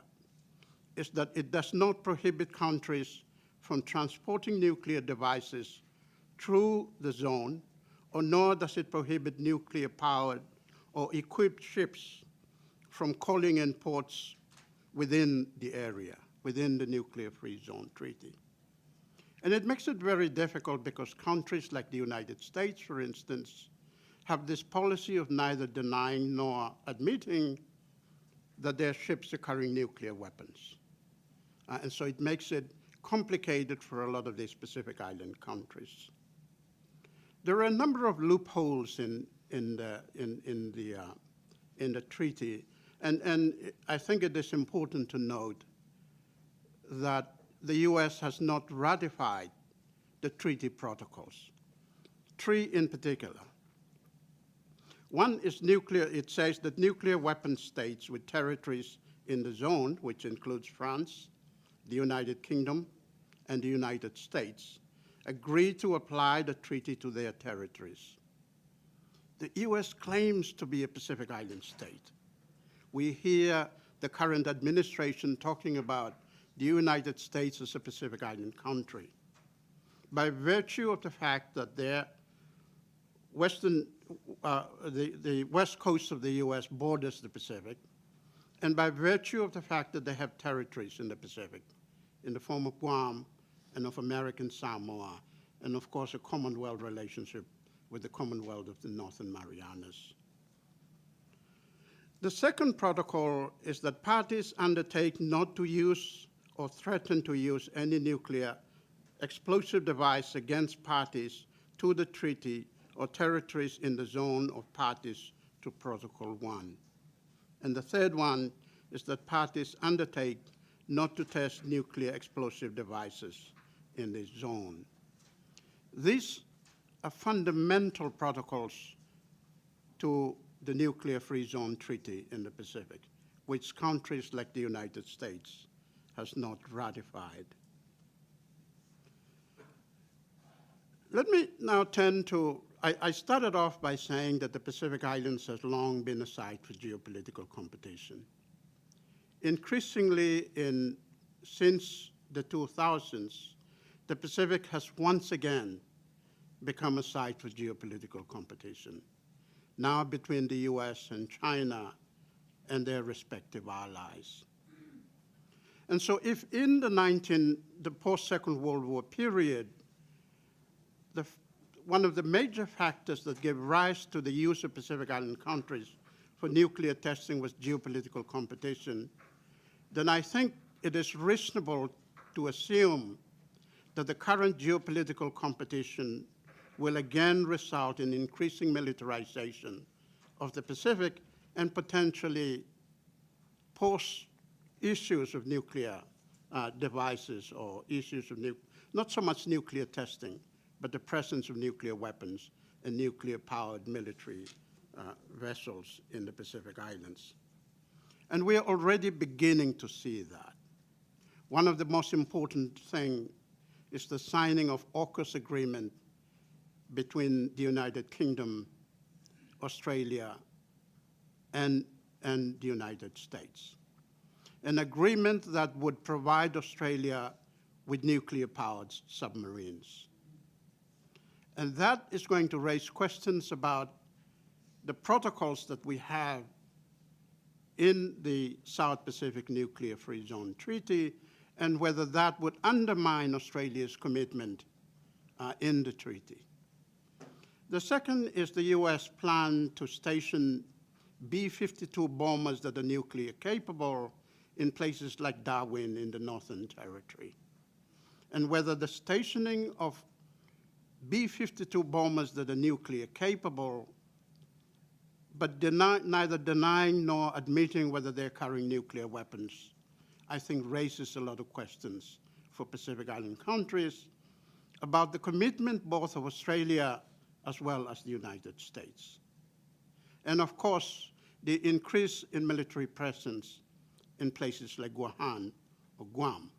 is that it does not prohibit countries from transporting nuclear devices through the zone, or nor does it prohibit nuclear-powered or equipped ships from calling in ports within the area, within the Nuclear-Free Zone Treaty. And it makes it very difficult because countries like the United States, for instance, have this policy of neither denying nor admitting that their ships are carrying nuclear weapons. And so it makes it complicated for a lot of these Pacific Island countries. There are a number of loopholes in the treaty, and I think it is important to note that the US has not ratified the treaty protocols, 3 in particular. One is nuclear. It says that nuclear weapon states with territories in the zone, which includes France, the United Kingdom, and the United States, agree to apply the treaty to their territories. The US claims to be a Pacific Island state. We hear the current administration talking about the United States as a Pacific Island country. By virtue of the fact that their the west coast of the US borders the Pacific, and by virtue of the fact that they have territories in the Pacific, in the form of Guam and of American Samoa, and of course a Commonwealth relationship with the Commonwealth of the Northern Marianas. The second protocol is that parties undertake not to use or threaten to use any nuclear explosive device against parties to the treaty or territories in the zone of parties to Protocol 1. And the third one is that parties undertake not to test nuclear explosive devices in this zone. These are fundamental protocols to the Nuclear Free Zone Treaty in the Pacific, which countries like the United States has not ratified. Let me now turn to, I started off by saying that the Pacific Islands has long been a site for geopolitical competition. Increasingly, since the 2000s, the Pacific has once again become a site for geopolitical competition, now between the US and China and their respective allies. And so if in the post-Second World War period, one of the major factors that gave rise to the use of Pacific Island countries for nuclear testing was geopolitical competition, then I think it is reasonable to assume that the current geopolitical competition will again result in increasing militarization of the Pacific and potentially pose issues of nuclear devices or issues of not so much nuclear testing, but the presence of nuclear weapons and nuclear-powered military vessels in the Pacific Islands. And we are already beginning to see that. One of the most important things is the signing of AUKUS agreement between the United Kingdom, Australia, and the United States. An agreement that would provide Australia with nuclear-powered submarines. And that is going to raise questions about the protocols that we have in the South Pacific Nuclear Free Zone Treaty and whether that would undermine Australia's commitment in the treaty. The second is the US plan to station B-52 bombers that are nuclear capable in places like Darwin in the Northern Territory, and whether the stationing of B-52 bombers that are nuclear capable, but neither denying nor admitting whether they're carrying nuclear weapons, I think raises a lot of questions for Pacific Island countries about the commitment both of Australia as well as the United States. And of course, the increase in military presence in places like Wuhan or Guam.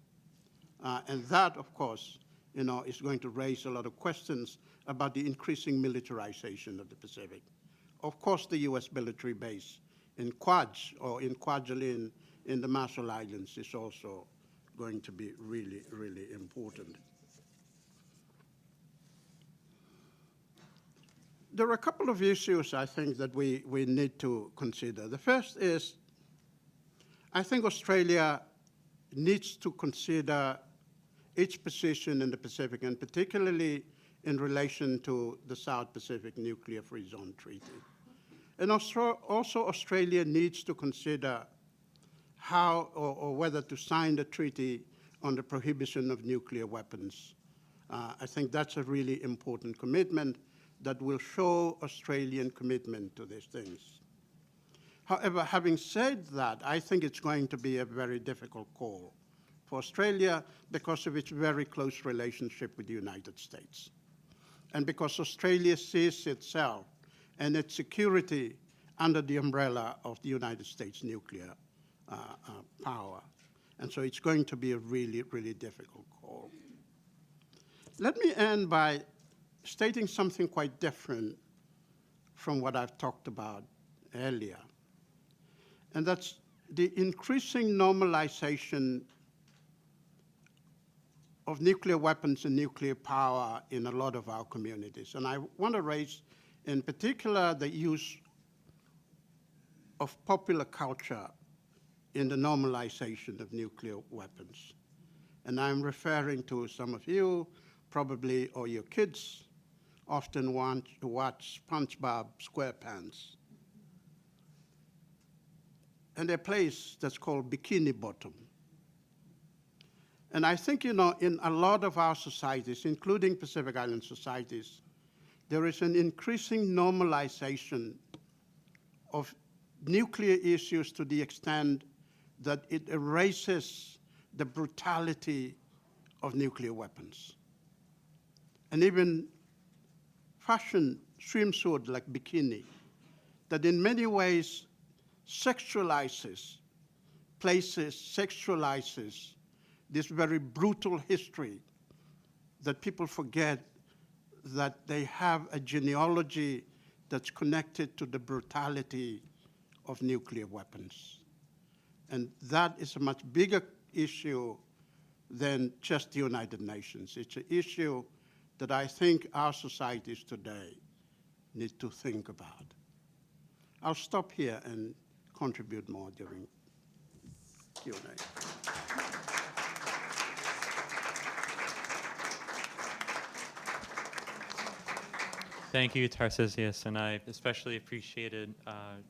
And that, of course, is going to raise a lot of questions about the increasing militarization of the Pacific. Of course, the US military base in Kwaj or in Kwajalein in the Marshall Islands is also going to be really, really important. There are a couple of issues, I think, that we need to consider. The first is, I think Australia needs to consider its position in the Pacific, and particularly in relation to the South Pacific Nuclear Free Zone Treaty. And also Australia needs to consider how or whether to sign the treaty on the prohibition of nuclear weapons. I think that's a really important commitment that will show Australian commitment to these things. However, having said that, I think it's going to be a very difficult call for Australia because of its very close relationship with the United States. And because Australia sees itself and its security under the umbrella of the United States nuclear power. And so it's going to be a really, really difficult call. Let me end by stating something quite different from what I've talked about earlier. And that's the increasing normalization of nuclear weapons and nuclear power in a lot of our communities. And I want to raise in particular the use of popular culture in the normalization of nuclear weapons. And I'm referring to some of you, probably, or your kids, often want to watch SpongeBob SquarePants. And a place that's called Bikini Bottom. And I think, in a lot of our societies, including Pacific Island societies, there is an increasing normalization of nuclear issues to the extent that it erases the brutality of nuclear weapons. And even fashion swimsuit like bikini, that in many ways sexualizes, sexualizes this very brutal history that people forget that they have a genealogy that's connected to the brutality of nuclear weapons. And that is a much bigger issue than just the United Nations. It's an issue that I think our societies today need to think about. I'll stop here and contribute more during Q&A. Thank you, Tarcisius, and I especially appreciated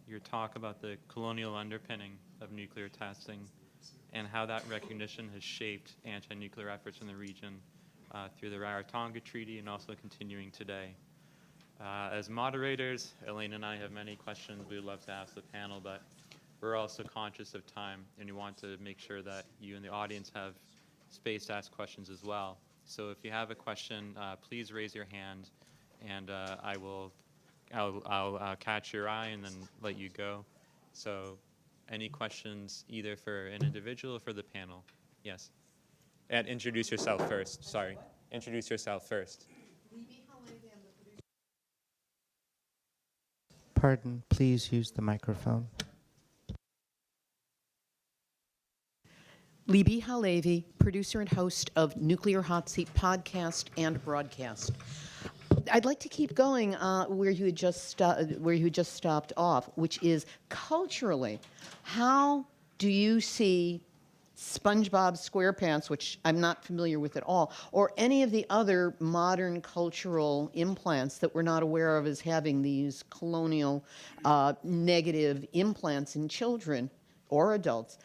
your talk about the colonial underpinning of nuclear testing and how that recognition has shaped anti-nuclear efforts in the region through the Rarotonga Treaty and also continuing today. As moderators, Elaine and I have many questions we would love to ask the panel, but we're also conscious of time, and we want to make sure that you and the audience have space to ask questions as well. So if you have a question, please raise your hand, and I'll catch your eye and then let you go. So any questions either for an individual or for the panel? Yes. And introduce yourself first. Sorry. Introduce yourself first. Pardon, please use the microphone. Libby Halevi, producer and host of Nuclear Hot Seat podcast and broadcast. I'd like to keep going where you had just stopped off, which is culturally, how do you see SpongeBob SquarePants, which I'm not familiar with at all, or any of the other modern cultural implants that we're not aware of as having these colonial negative implants in children or adults?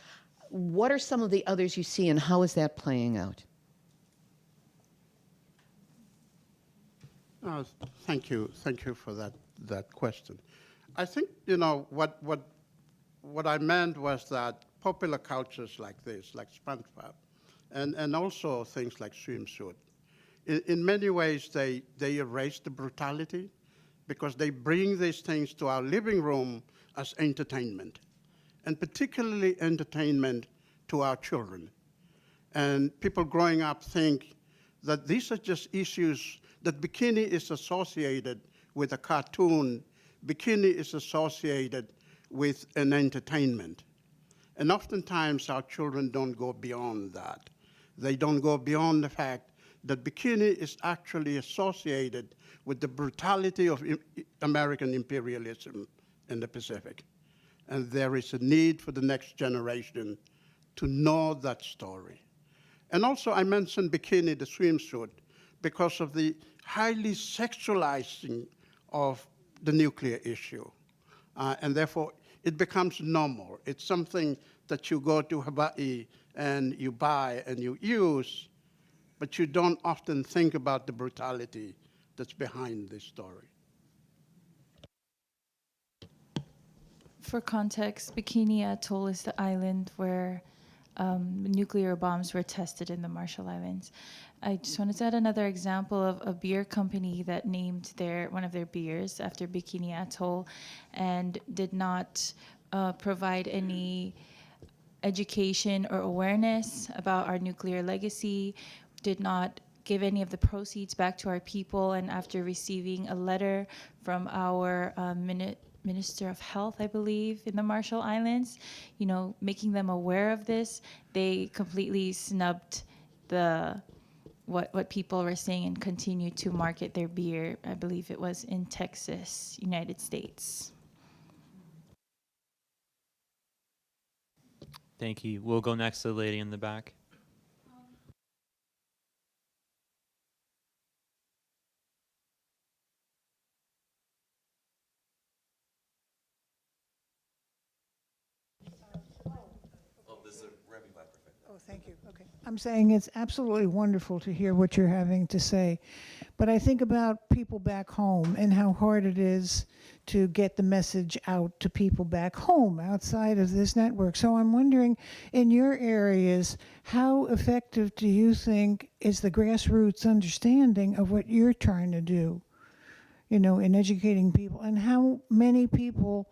What are some of the others you see, and how is that playing out? Thank you for that question. I think, you know, what I meant was that popular cultures like this, like SpongeBob, and also things like swimsuit, in many ways they erase the brutality because they bring these things to our living room as entertainment, and particularly entertainment to our children. And people growing up think that these are just issues, that bikini is associated with a cartoon, bikini is associated with an entertainment. And oftentimes our children don't go beyond that. They don't go beyond the fact that bikini is actually associated with the brutality of American imperialism in the Pacific. And there is a need for the next generation to know that story. And also I mentioned bikini, the swimsuit, because of the highly sexualizing of the nuclear issue. And therefore, it becomes normal. It's something that you go to Hawaii and you buy and you use, but you don't often think about the brutality that's behind this story. For context, Bikini Atoll is the island where nuclear bombs were tested in the Marshall Islands. I just wanted to add another example of a beer company that named one of their beers after Bikini Atoll and did not provide any education or awareness about our nuclear legacy, did not give any of the proceeds back to our people, and after receiving a letter from our Minister of Health, I believe, in the Marshall Islands, you know, making them aware of this, they completely snubbed what people were saying and continued to market their beer. I believe it was in Texas, United States. Thank you. We'll go next to the lady in the back. Oh, thank you. Okay. I'm saying it's absolutely wonderful to hear what you're having to say. But I think about people back home and how hard it is to get the message out to people back home outside of this network. So I'm wondering, in your areas, how effective do you think is the grassroots understanding of what you're trying to do, in educating people? And how many people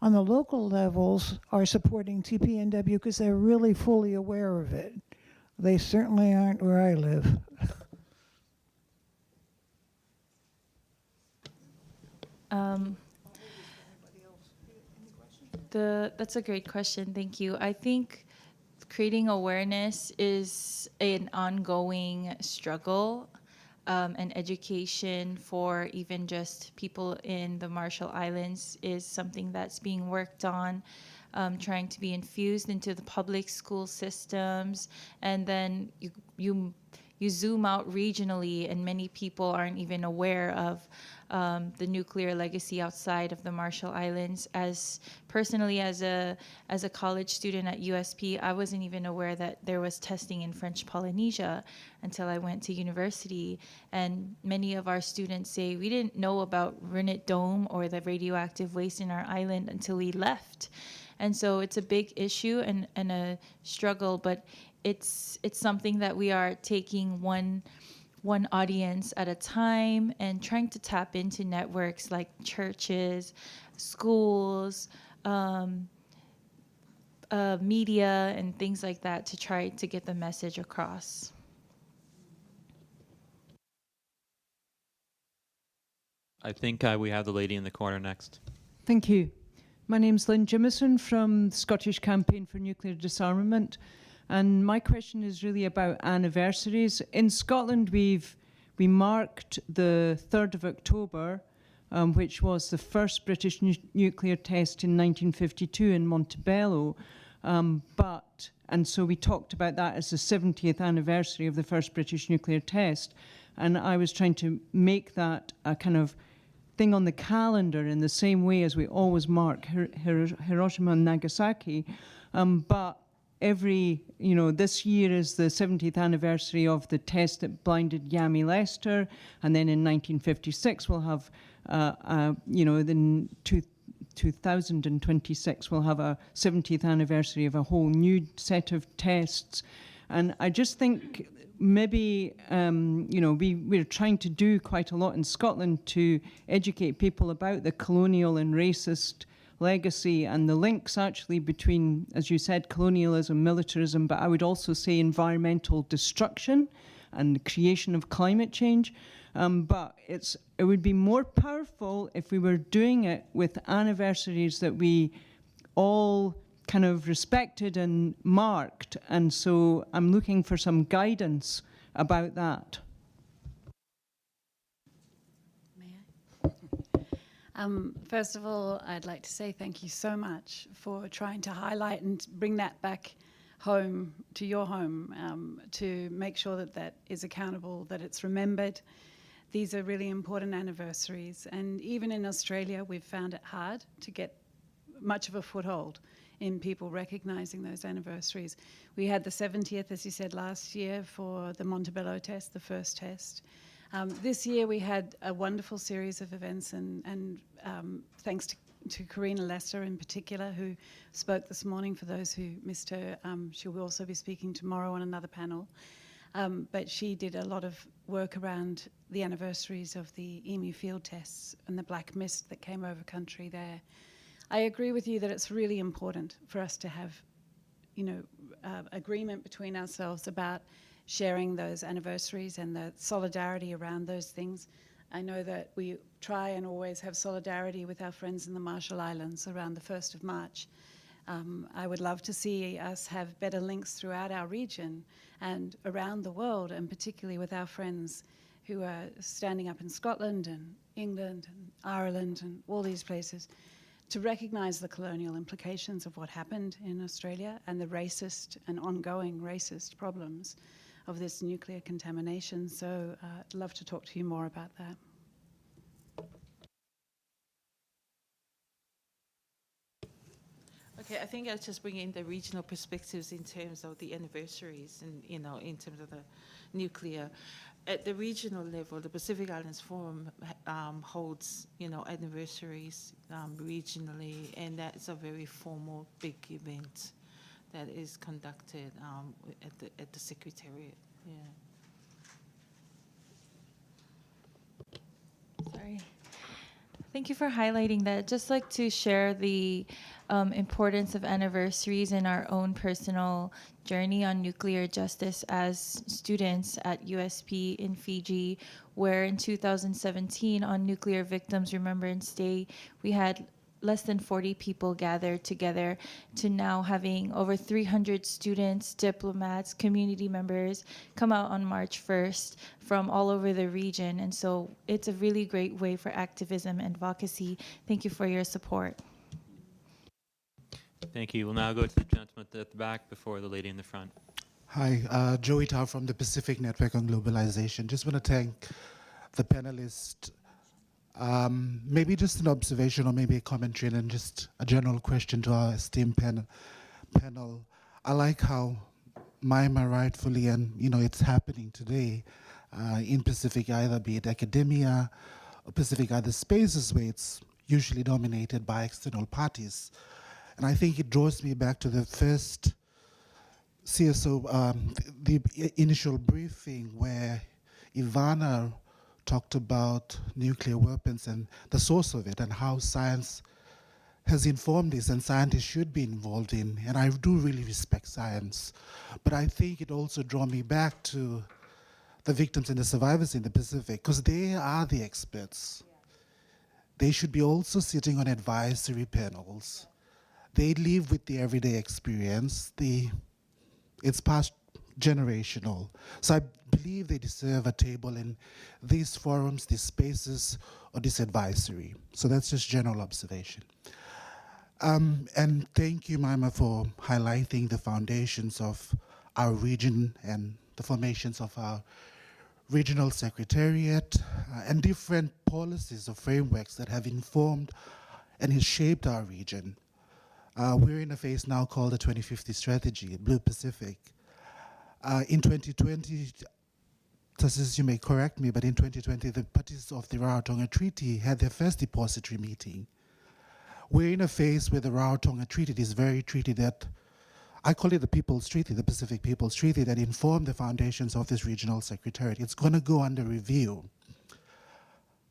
on the local levels are supporting TPNW because they're really fully aware of it? They certainly aren't where I live. That's a great question. Thank you. I think creating awareness is an ongoing struggle, and education for even just people in the Marshall Islands is something that's being worked on, trying to be infused into the public school systems. And then you zoom out regionally, and many people aren't even aware of the nuclear legacy outside of the Marshall Islands. Personally, as a college student at USP, I wasn't even aware that there was testing in French Polynesia until I went to university. And many of our students say we didn't know about Rennet Dome or the radioactive waste in our island until we left. And so it's a big issue and a struggle, but it's something that we are taking one audience at a time and trying to tap into networks like churches, schools, media, and things like that to try to get the message across. I think we have the lady in the corner next. Thank you. My name's Lynn Jimison from the Scottish Campaign for Nuclear Disarmament. And my question is really about anniversaries. In Scotland, we marked the 3rd of October, which was the first British nuclear test in 1952 in Montebello. And so we talked about that as the 70th anniversary of the first British nuclear test. And I was trying to make that a kind of thing on the calendar in the same way as we always mark Hiroshima and Nagasaki. But this year is the 70th anniversary of the test that blinded Yami Lester, and then in 1956 we'll have, 2026 we'll have a 70th anniversary of a whole new set of tests. And I just think maybe, we're trying to do quite a lot in Scotland to educate people about the colonial and racist legacy and the links actually between, as you said, colonialism, militarism, but I would also say environmental destruction and the creation of climate change. But it would be more powerful if we were doing it with anniversaries that we all kind of respected and marked. And so I'm looking for some guidance about that. First of all, I'd like to say thank you so much for trying to highlight and bring that back home, to your home, to make sure that that is accountable, that it's remembered. These are really important anniversaries. And even in Australia, we've found it hard to get much of a foothold in people recognizing those anniversaries. We had the 70th, as you said, last year for the Montebello test, the first test. This year we had a wonderful series of events, and thanks to Karina Lester in particular, who spoke this morning. For those who missed her, she will also be speaking tomorrow on another panel. But she did a lot of work around the anniversaries of the EMU field tests and the black mist that came over country there. I agree with you that it's really important for us to have, agreement between ourselves about sharing those anniversaries and the solidarity around those things. I know that we try and always have solidarity with our friends in the Marshall Islands around the 1st of March. I would love to see us have better links throughout our region and around the world, and particularly with our friends who are standing up in Scotland and England and Ireland and all these places to recognise the colonial implications of what happened in Australia and the racist and ongoing racist problems of this nuclear contamination. So I'd love to talk to you more about that. Okay, I think I'll just bring in the regional perspectives in terms of the anniversaries and, in terms of the nuclear. At the regional level, the Pacific Islands Forum holds, anniversaries regionally, and that's a very formal, big event that is conducted at the Secretariat. Yeah. Sorry. Thank you for highlighting that. Just like to share the importance of anniversaries in our own personal journey on nuclear justice as students at USP in Fiji, where in 2017 on Nuclear Victims Remembrance Day, we had less than 40 people gathered together, to now having over 300 students, diplomats, community members come out on March 1st from all over the region. And so it's a really great way for activism and advocacy. Thank you for your support. Thank you. We'll now go to the gentleman at the back before the lady in the front. Hi, Joey Tao from the Pacific Network on Globalization. Just want to thank the panelists. Maybe just an observation or maybe a commentary and then just a general question to our esteemed panel. I like how MIMA rightfully, and it's happening today in Pacific, either be it academia or Pacific other spaces where it's usually dominated by external parties. And I think it draws me back to the first CSO, the initial briefing where Ivana talked about nuclear weapons and the source of it and how science has informed this and scientists should be involved in. And I do really respect science. But I think it also draws me back to the victims and the survivors in the Pacific, because they are the experts. They should be also sitting on advisory panels. They live with the everyday experience. It's past generational. So I believe they deserve a table in these forums, these spaces, or this advisory. So that's just general observation. And thank you, Maima, for highlighting the foundations of our region and the formations of our regional secretariat and different policies or frameworks that have informed and has shaped our region. We're in a phase now called the 2050 strategy, Blue Pacific. In 2020, Tassis, you may correct me, but in 2020, the parties of the Rarotonga Treaty had their first depository meeting. We're in a phase where the Rarotonga Treaty, this very treaty that, I call it the People's Treaty, the Pacific People's Treaty, that informed the foundations of this regional secretariat. It's going to go under review.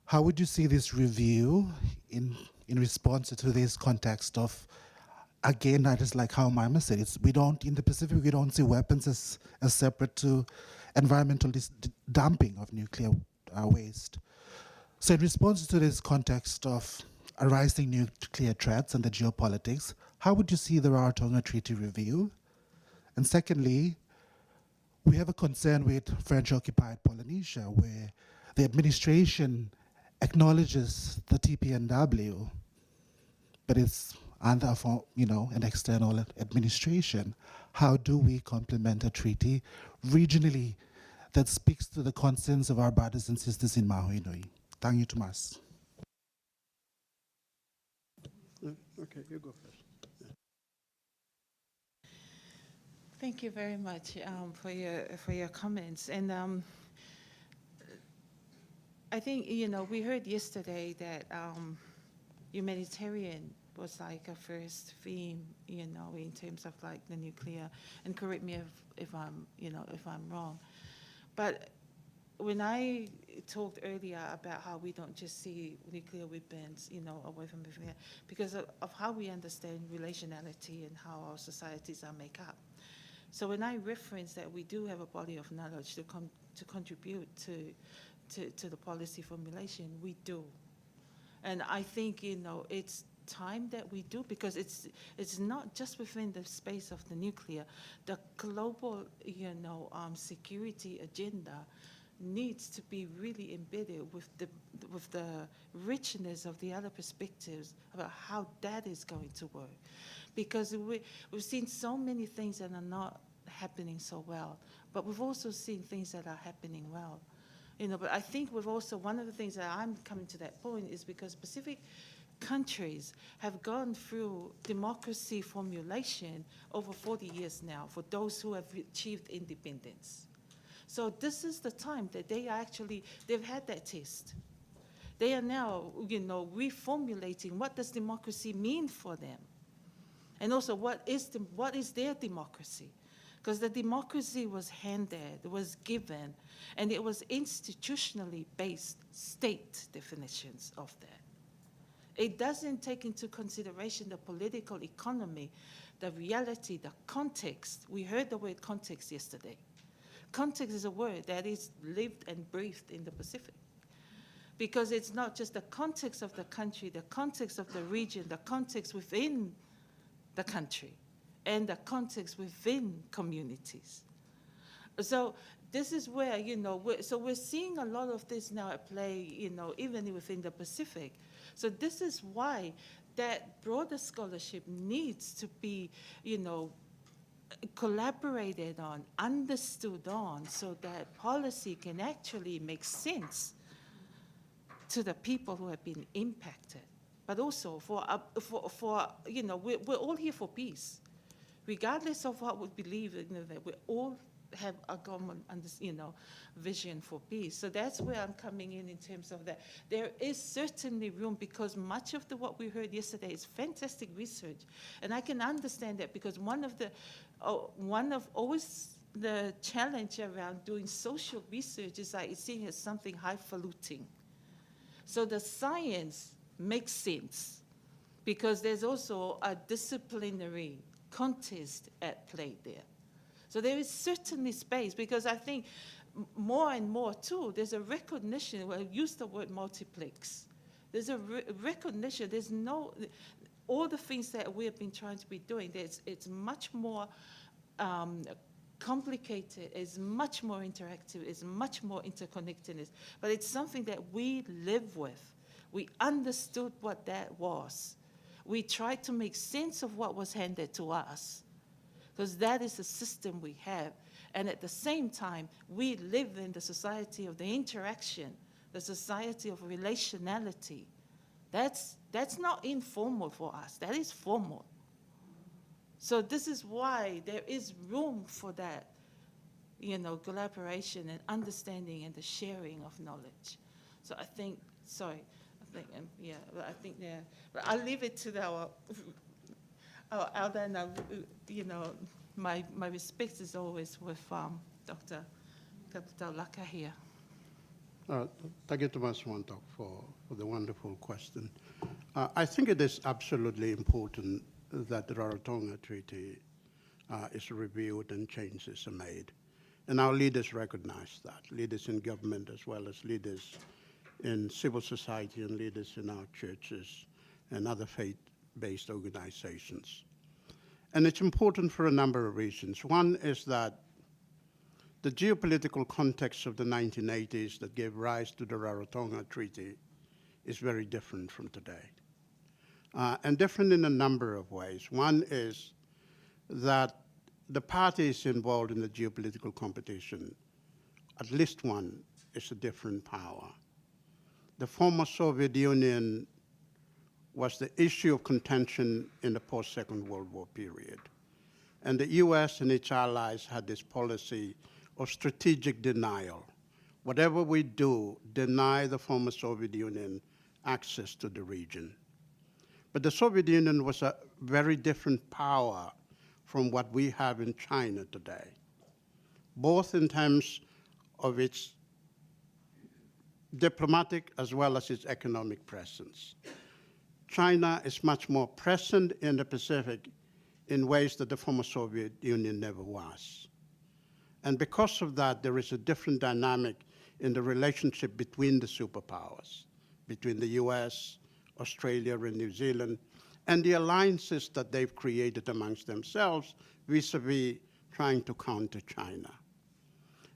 How would you see this review in response to this context of, again, that is like how Maima said, in the Pacific, we don't see weapons as separate to environmental dumping of nuclear waste. So in response to this context of arising nuclear threats and the geopolitics, how would you see the Rarotonga Treaty review? And secondly, we have a concern with French-occupied Polynesia, where the administration acknowledges the TPNW, but it's under an external administration. How do we complement a treaty regionally that speaks to the concerns of our brothers and sisters in Mahuinui? Thank you, Tomas. Okay, you go first. Thank you very much for your comments. And I think, we heard yesterday that humanitarian was like a first theme, in terms of like the nuclear, and correct me if I'm wrong. But when I talked earlier about how we don't just see nuclear weapons, away from nuclear, because of how we understand relationality and how our societies are made up. So when I reference that we do have a body of knowledge to contribute to the policy formulation, we do. And I think, it's time that we do, because it's not just within the space of the nuclear. The global, security agenda needs to be really embedded with the richness of the other perspectives about how that is going to work. Because we've seen so many things that are not happening so well, but we've also seen things that are happening well. But I think we've also, one of the things that I'm coming to that point is because Pacific countries have gone through democracy formulation over 40 years now for those who have achieved independence. So this is the time that they've had that taste. They are now, reformulating what does democracy mean for them. And also what is their democracy? Because the democracy was handed, was given, and it was institutionally based state definitions of that. It doesn't take into consideration the political economy, the reality, the context. We heard the word context yesterday. Context is a word that is lived and breathed in the Pacific. Because it's not just the context of the country, the context of the region, the context within the country, and the context within communities. So this is where, we're seeing a lot of this now at play, even within the Pacific. So this is why that broader scholarship needs to be, collaborated on, understood on, so that policy can actually make sense to the people who have been impacted. But also we're all here for peace. Regardless of what we believe, that we all have a common, vision for peace. So that's where I'm coming in terms of that. There is certainly room, because much of what we heard yesterday is fantastic research, and I can understand that, because one of always the challenge around doing social research is like it's seen as something highfalutin. So the science makes sense, because there's also a disciplinary contest at play there. So there is certainly space, because I think more and more too, there's a recognition, well, I use the word multiplex. There's a recognition, all the things that we have been trying to be doing, it's much more complicated, it's much more interactive, it's much more interconnectedness, but it's something that we live with. We understood what that was. We tried to make sense of what was handed to us, because that is the system we have. And at the same time, we live in the society of the interaction, the society of relationality. That's not informal for us, that is formal. So this is why there is room for that, collaboration and understanding and the sharing of knowledge. So I think but I'll leave it to our elder, and my respect is always with Dr. Laka here. Thank you, Thomas Wantok, for the wonderful question. I think it is absolutely important that the Rarotonga Treaty is reviewed and changes are made. And our leaders recognize that, leaders in government as well as leaders in civil society and leaders in our churches and other faith-based organizations. And it's important for a number of reasons. One is that the geopolitical context of the 1980s that gave rise to the Rarotonga Treaty is very different from today. And different in a number of ways. One is that the parties involved in the geopolitical competition, at least one, is a different power. The former Soviet Union was the issue of contention in the post-Second World War period. And the US and its allies had this policy of strategic denial. Whatever we do, deny the former Soviet Union access to the region. But the Soviet Union was a very different power from what we have in China today, both in terms of its diplomatic as well as its economic presence. China is much more present in the Pacific in ways that the former Soviet Union never was. And because of that, there is a different dynamic in the relationship between the superpowers, between the US, Australia, and New Zealand, and the alliances that they've created amongst themselves vis-a-vis trying to counter China.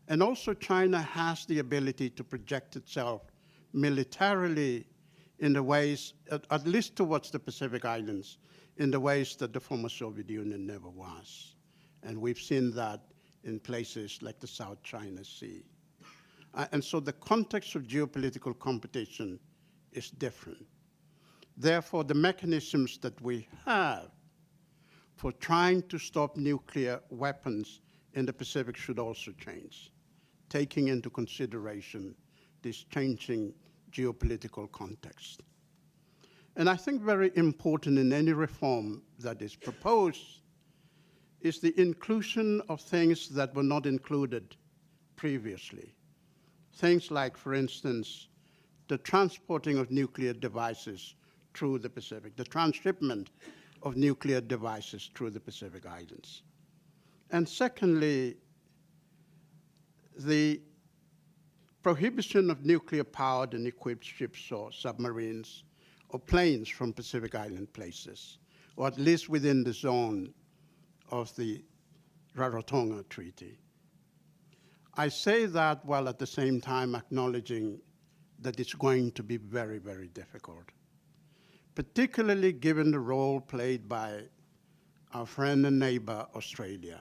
And also China has the ability to project itself militarily in the ways, at least towards the Pacific Islands, in the ways that the former Soviet Union never was. And we've seen that in places like the South China Sea. And so the context of geopolitical competition is different. Therefore, the mechanisms that we have for trying to stop nuclear weapons in the Pacific should also change, taking into consideration this changing geopolitical context. And I think very important in any reform that is proposed is the inclusion of things that were not included previously. Things like, for instance, the transporting of nuclear devices through the Pacific, the transshipment of nuclear devices through the Pacific Islands. And secondly, the prohibition of nuclear-powered and equipped ships or submarines or planes from Pacific Island places, or at least within the zone of the Rarotonga Treaty. I say that while at the same time acknowledging that it's going to be very, very difficult, particularly given the role played by our friend and neighbor, Australia.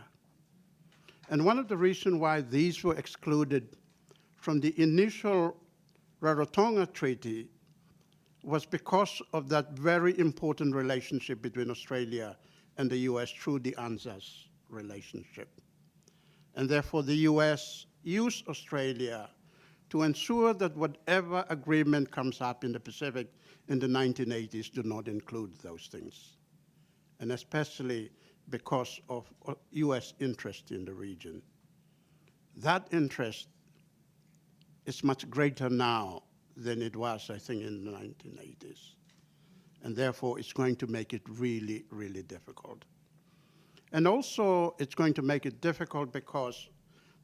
And one of the reasons why these were excluded from the initial Rarotonga Treaty was because of that very important relationship between Australia and the US through the ANZUS relationship. And therefore, the US used Australia to ensure that whatever agreement comes up in the Pacific in the 1980s do not include those things, and especially because of US interest in the region. That interest is much greater now than it was, I think, in the 1980s. And therefore, it's going to make it really, really difficult. And also, it's going to make it difficult because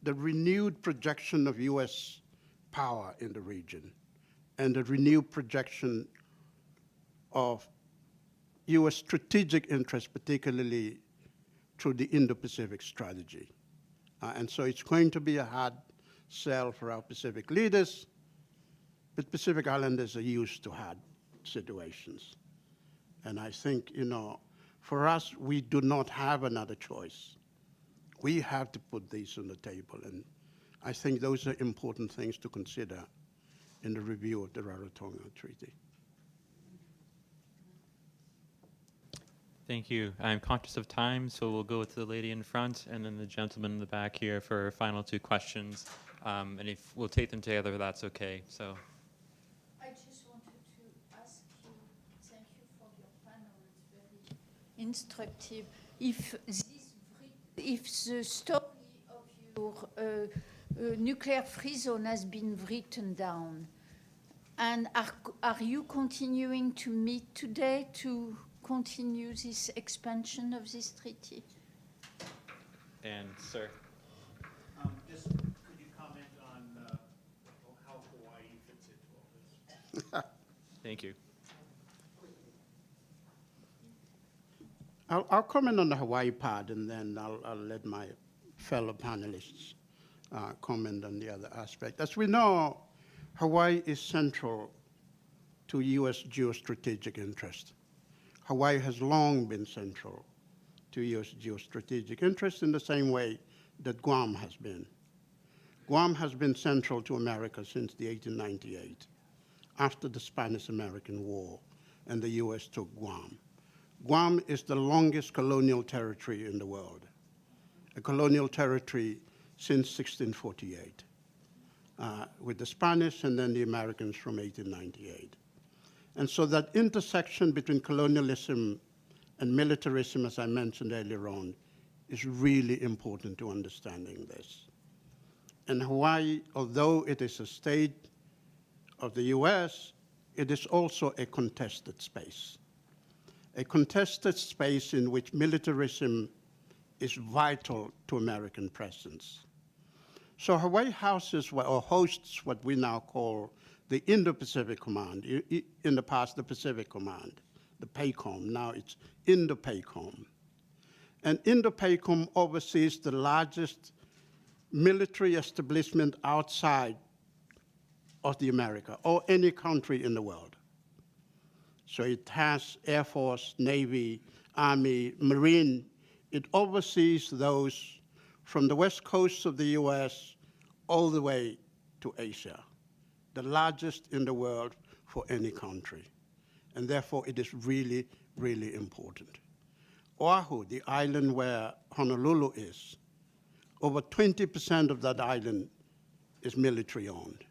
the renewed projection of US power in the region and the renewed projection of US strategic interests, particularly through the Indo-Pacific strategy. And so it's going to be a hard sell for our Pacific leaders, but Pacific Islanders are used to hard situations. And I think, for us, we do not have another choice. We have to put these on the table, and I think those are important things to consider in the review of the Rarotonga Treaty. Thank you. I'm conscious of time, so we'll go to the lady in front and then the gentleman in the back here for our final two questions. And if we'll take them together, that's okay. So. I just wanted to ask you, thank you for your panel, it's very instructive. If the story of your nuclear-free zone has been written down, and are you continuing to meet today to continue this expansion of this treaty? And sir. Just could you comment on how Hawaii fits into all this? Thank you. I'll comment on the Hawaii part, and then I'll let my fellow panelists comment on the other aspect. As we know, Hawaii is central to US geostrategic interest. Hawaii has long been central to US geostrategic interest in the same way that Guam has been. Guam has been central to America since the 1898, after the Spanish-American War, and the US took Guam. Guam is the longest colonial territory in the world, a colonial territory since 1648, with the Spanish and then the Americans from 1898. And so that intersection between colonialism and militarism, as I mentioned earlier on, is really important to understanding this. And Hawaii, although it is a state of the US, it is also a contested space in which militarism is vital to American presence. So Hawaii houses or hosts what we now call the Indo-Pacific Command. In the past, the Pacific Command, the PACOM. Now it's Indo-PACOM. And Indo-PACOM oversees the largest military establishment outside of the America or any country in the world. So it has Air Force, Navy, Army, Marine. It oversees those from the west coast of the US all the way to Asia, the largest in the world for any country. and therefore it is really, really important. Oahu, the island where Honolulu is, over 20% of that island is military-owned.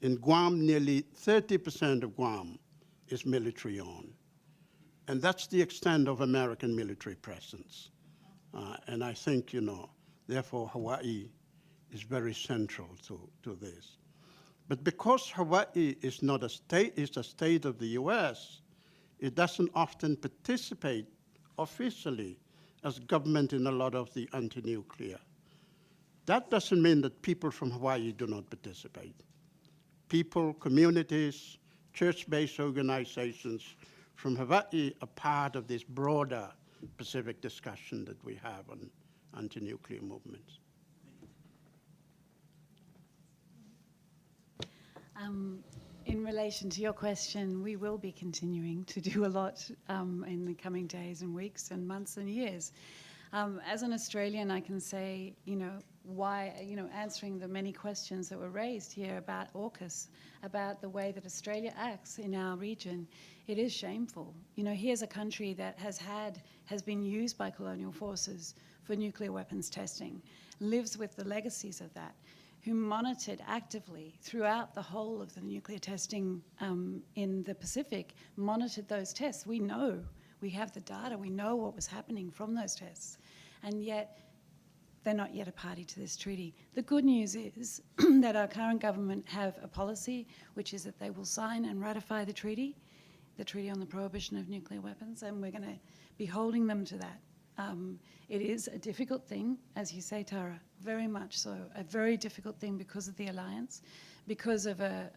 In Guam, nearly 30% of Guam is military-owned. And that's the extent of American military presence. And I think, therefore Hawaii is very central to this. But because Hawaii is not a state, it's a state of the US, it doesn't often participate officially as government in a lot of the anti-nuclear. That doesn't mean that people from Hawaii do not participate. People, communities, church-based organizations from Hawaii are part of this broader Pacific discussion that we have on anti-nuclear movements. In relation to your question, we will be continuing to do a lot in the coming days and weeks and months and years. As an Australian, I can say, why, answering the many questions that were raised here about AUKUS, about the way that Australia acts in our region, it is shameful. Here's a country that has been used by colonial forces for nuclear weapons testing, lives with the legacies of that, who monitored actively throughout the whole of the nuclear testing in the Pacific, monitored those tests. We know, we have the data, we know what was happening from those tests, and yet they're not yet a party to this treaty. The good news is that our current government have a policy, which is that they will sign and ratify the treaty on the Prohibition of Nuclear Weapons, and we're going to be holding them to that. It is a difficult thing, as you say, Tara, very much so, a very difficult thing because of the alliance, because of a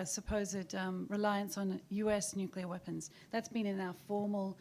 supposed reliance on US nuclear weapons. That's been in our formal,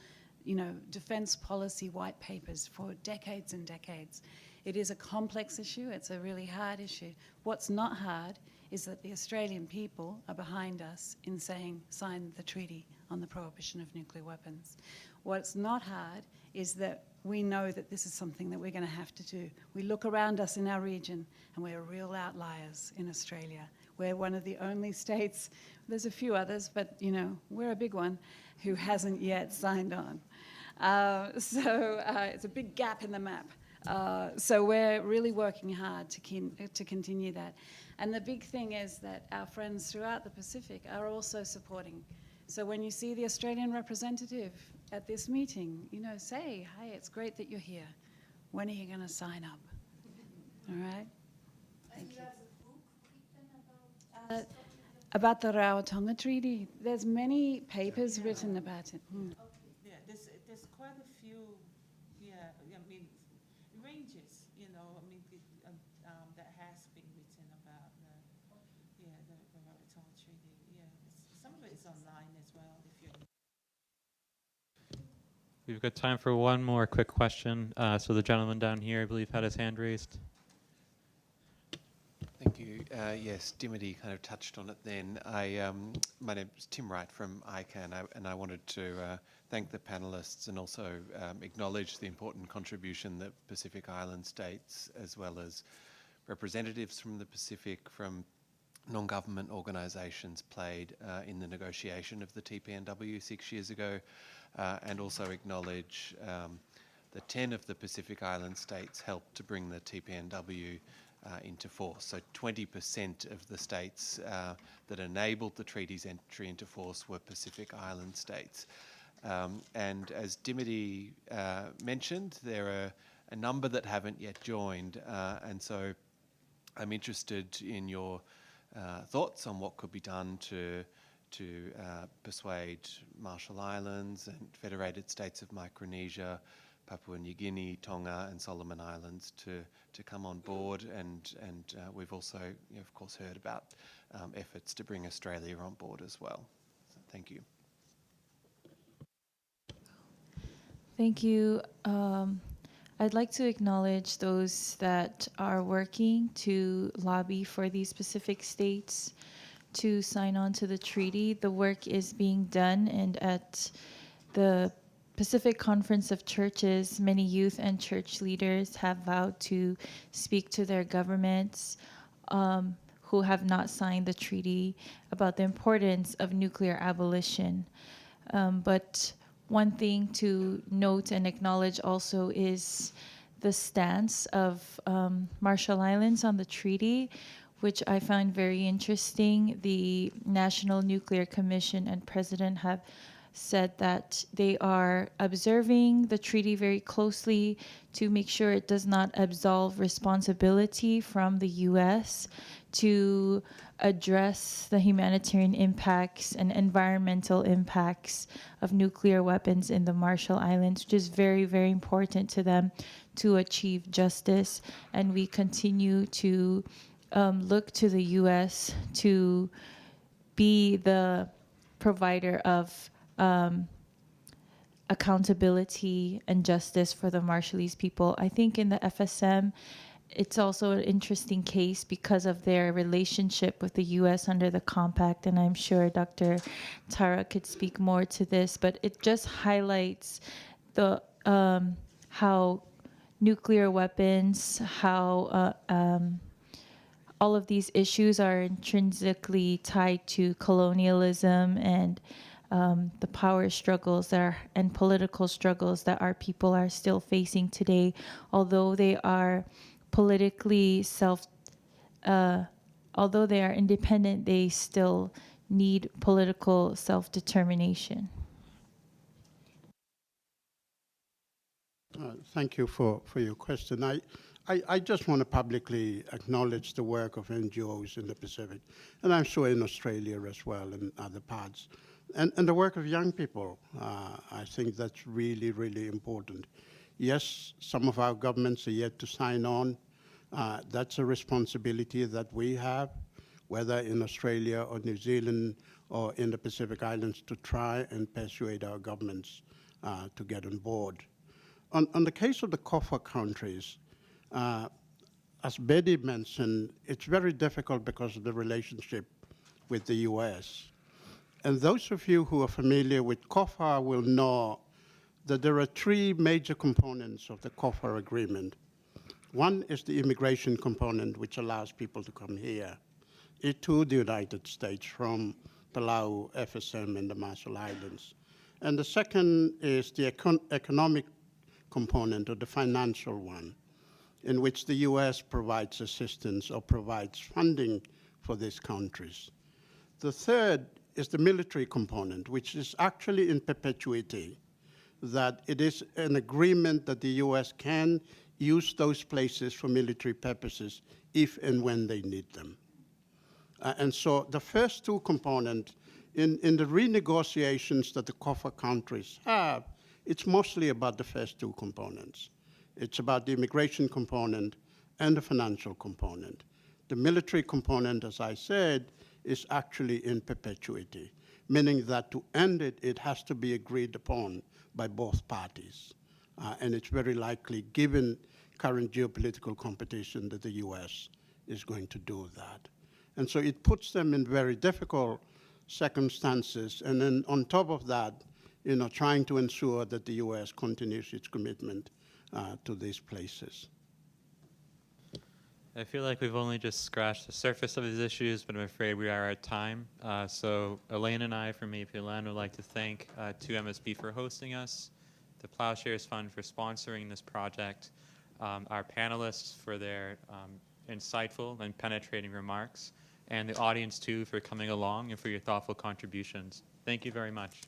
defense policy white papers for decades and decades. It is a complex issue, it's a really hard issue. What's not hard is that the Australian people are behind us in saying, sign the treaty on the Prohibition of Nuclear Weapons. What's not hard is that we know that this is something that we're going to have to do. We look around us in our region and we're real outliers in Australia. We're one of the only states, there's a few others, but we're a big one, who hasn't yet signed on. So it's a big gap in the map. So we're really working hard to continue that. And the big thing is that our friends throughout the Pacific are also supporting. So when you see the Australian representative at this meeting, say, hey, it's great that you're here. When are you going to sign up? All right? Thank you. About the Rarotonga Treaty, there's many papers written about it. Yeah, there's quite a few, ranges, that has been written about the Rarotonga Treaty. Yeah, some of it is online as well. If you're We've got time for one more quick question. So the gentleman down here, I believe, had his hand raised. Thank you. Yes, Dimity kind of touched on it then. My name is Tim Wright from ICANN, and I wanted to thank the panelists and also acknowledge the important contribution that Pacific Island states, as well as representatives from the Pacific, from non-government organisations, played in the negotiation of the TPNW 6 years ago, and also acknowledge that 10 of the Pacific Island states helped to bring the TPNW into force. So 20% of the states that enabled the treaty's entry into force were Pacific Island states. And as Dimity mentioned, there are a number that haven't yet joined, and so I'm interested in your thoughts on what could be done to persuade Marshall Islands and Federated States of Micronesia, Papua New Guinea, Tonga and Solomon Islands to come on board, and we've also, of course, heard about efforts to bring Australia on board as well. So thank you. Thank you. I'd like to acknowledge those that are working to lobby for these Pacific states to sign on to the treaty. The work is being done, and at the Pacific Conference of Churches, many youth and church leaders have vowed to speak to their governments who have not signed the treaty about the importance of nuclear abolition. But one thing to note and acknowledge also is the stance of Marshall Islands on the treaty, which I found very interesting. The National Nuclear Commission and President have said that they are observing the treaty very closely to make sure it does not absolve responsibility from the U.S. to address the humanitarian impacts and environmental impacts of nuclear weapons in the Marshall Islands, which is very, very important to them to achieve justice. And we continue to look to the U.S. to be the provider of accountability and justice for the Marshallese people. I think in the FSM, it's also an interesting case because of their relationship with the U.S. under the compact, and I'm sure Dr. Tara could speak more to this, but it just highlights the how nuclear weapons, how all of these issues are intrinsically tied to colonialism and the power struggles and political struggles that our people are still facing today, although they are politically although they are independent, they still need political self-determination. Thank you for your question. I just want to publicly acknowledge the work of NGOs in the Pacific, and I'm sure in Australia as well and other parts, and the work of young people. I think that's really, really important. Yes, some of our governments are yet to sign on. That's a responsibility that we have, whether in Australia or New Zealand or in the Pacific Islands, to try and persuade our governments to get on board. On the case of the COFA countries, as Betty mentioned, it's very difficult because of the relationship with the US. And those of you who are familiar with COFA will know that there are three major components of the COFA agreement. One is the immigration component, which allows people to come here to the United States from Palau, FSM, and the Marshall Islands. And the second is the economic component, or the financial one, in which the US provides assistance or provides funding for these countries. The third is the military component, which is actually in perpetuity, that it is an agreement that the US can use those places for military purposes if and when they need them. And so the first two components, in the renegotiations that the COFA countries have, it's mostly about the first two components. It's about the immigration component and the financial component. The military component, as I said, is actually in perpetuity, meaning that to end it, it has to be agreed upon by both parties. And it's very likely, given current geopolitical competition, that the US is going to do that. And so it puts them in very difficult circumstances. And then on top of that, trying to ensure that the US continues its commitment to these places. I feel like we've only just scratched the surface of these issues, but I'm afraid we are at time. So Elaine and I from APLN would like to thank 2MSP for hosting us, the Plowshares Fund for sponsoring this project, our panelists for their insightful and penetrating remarks, and the audience too for coming along and for your thoughtful contributions. Thank you very much.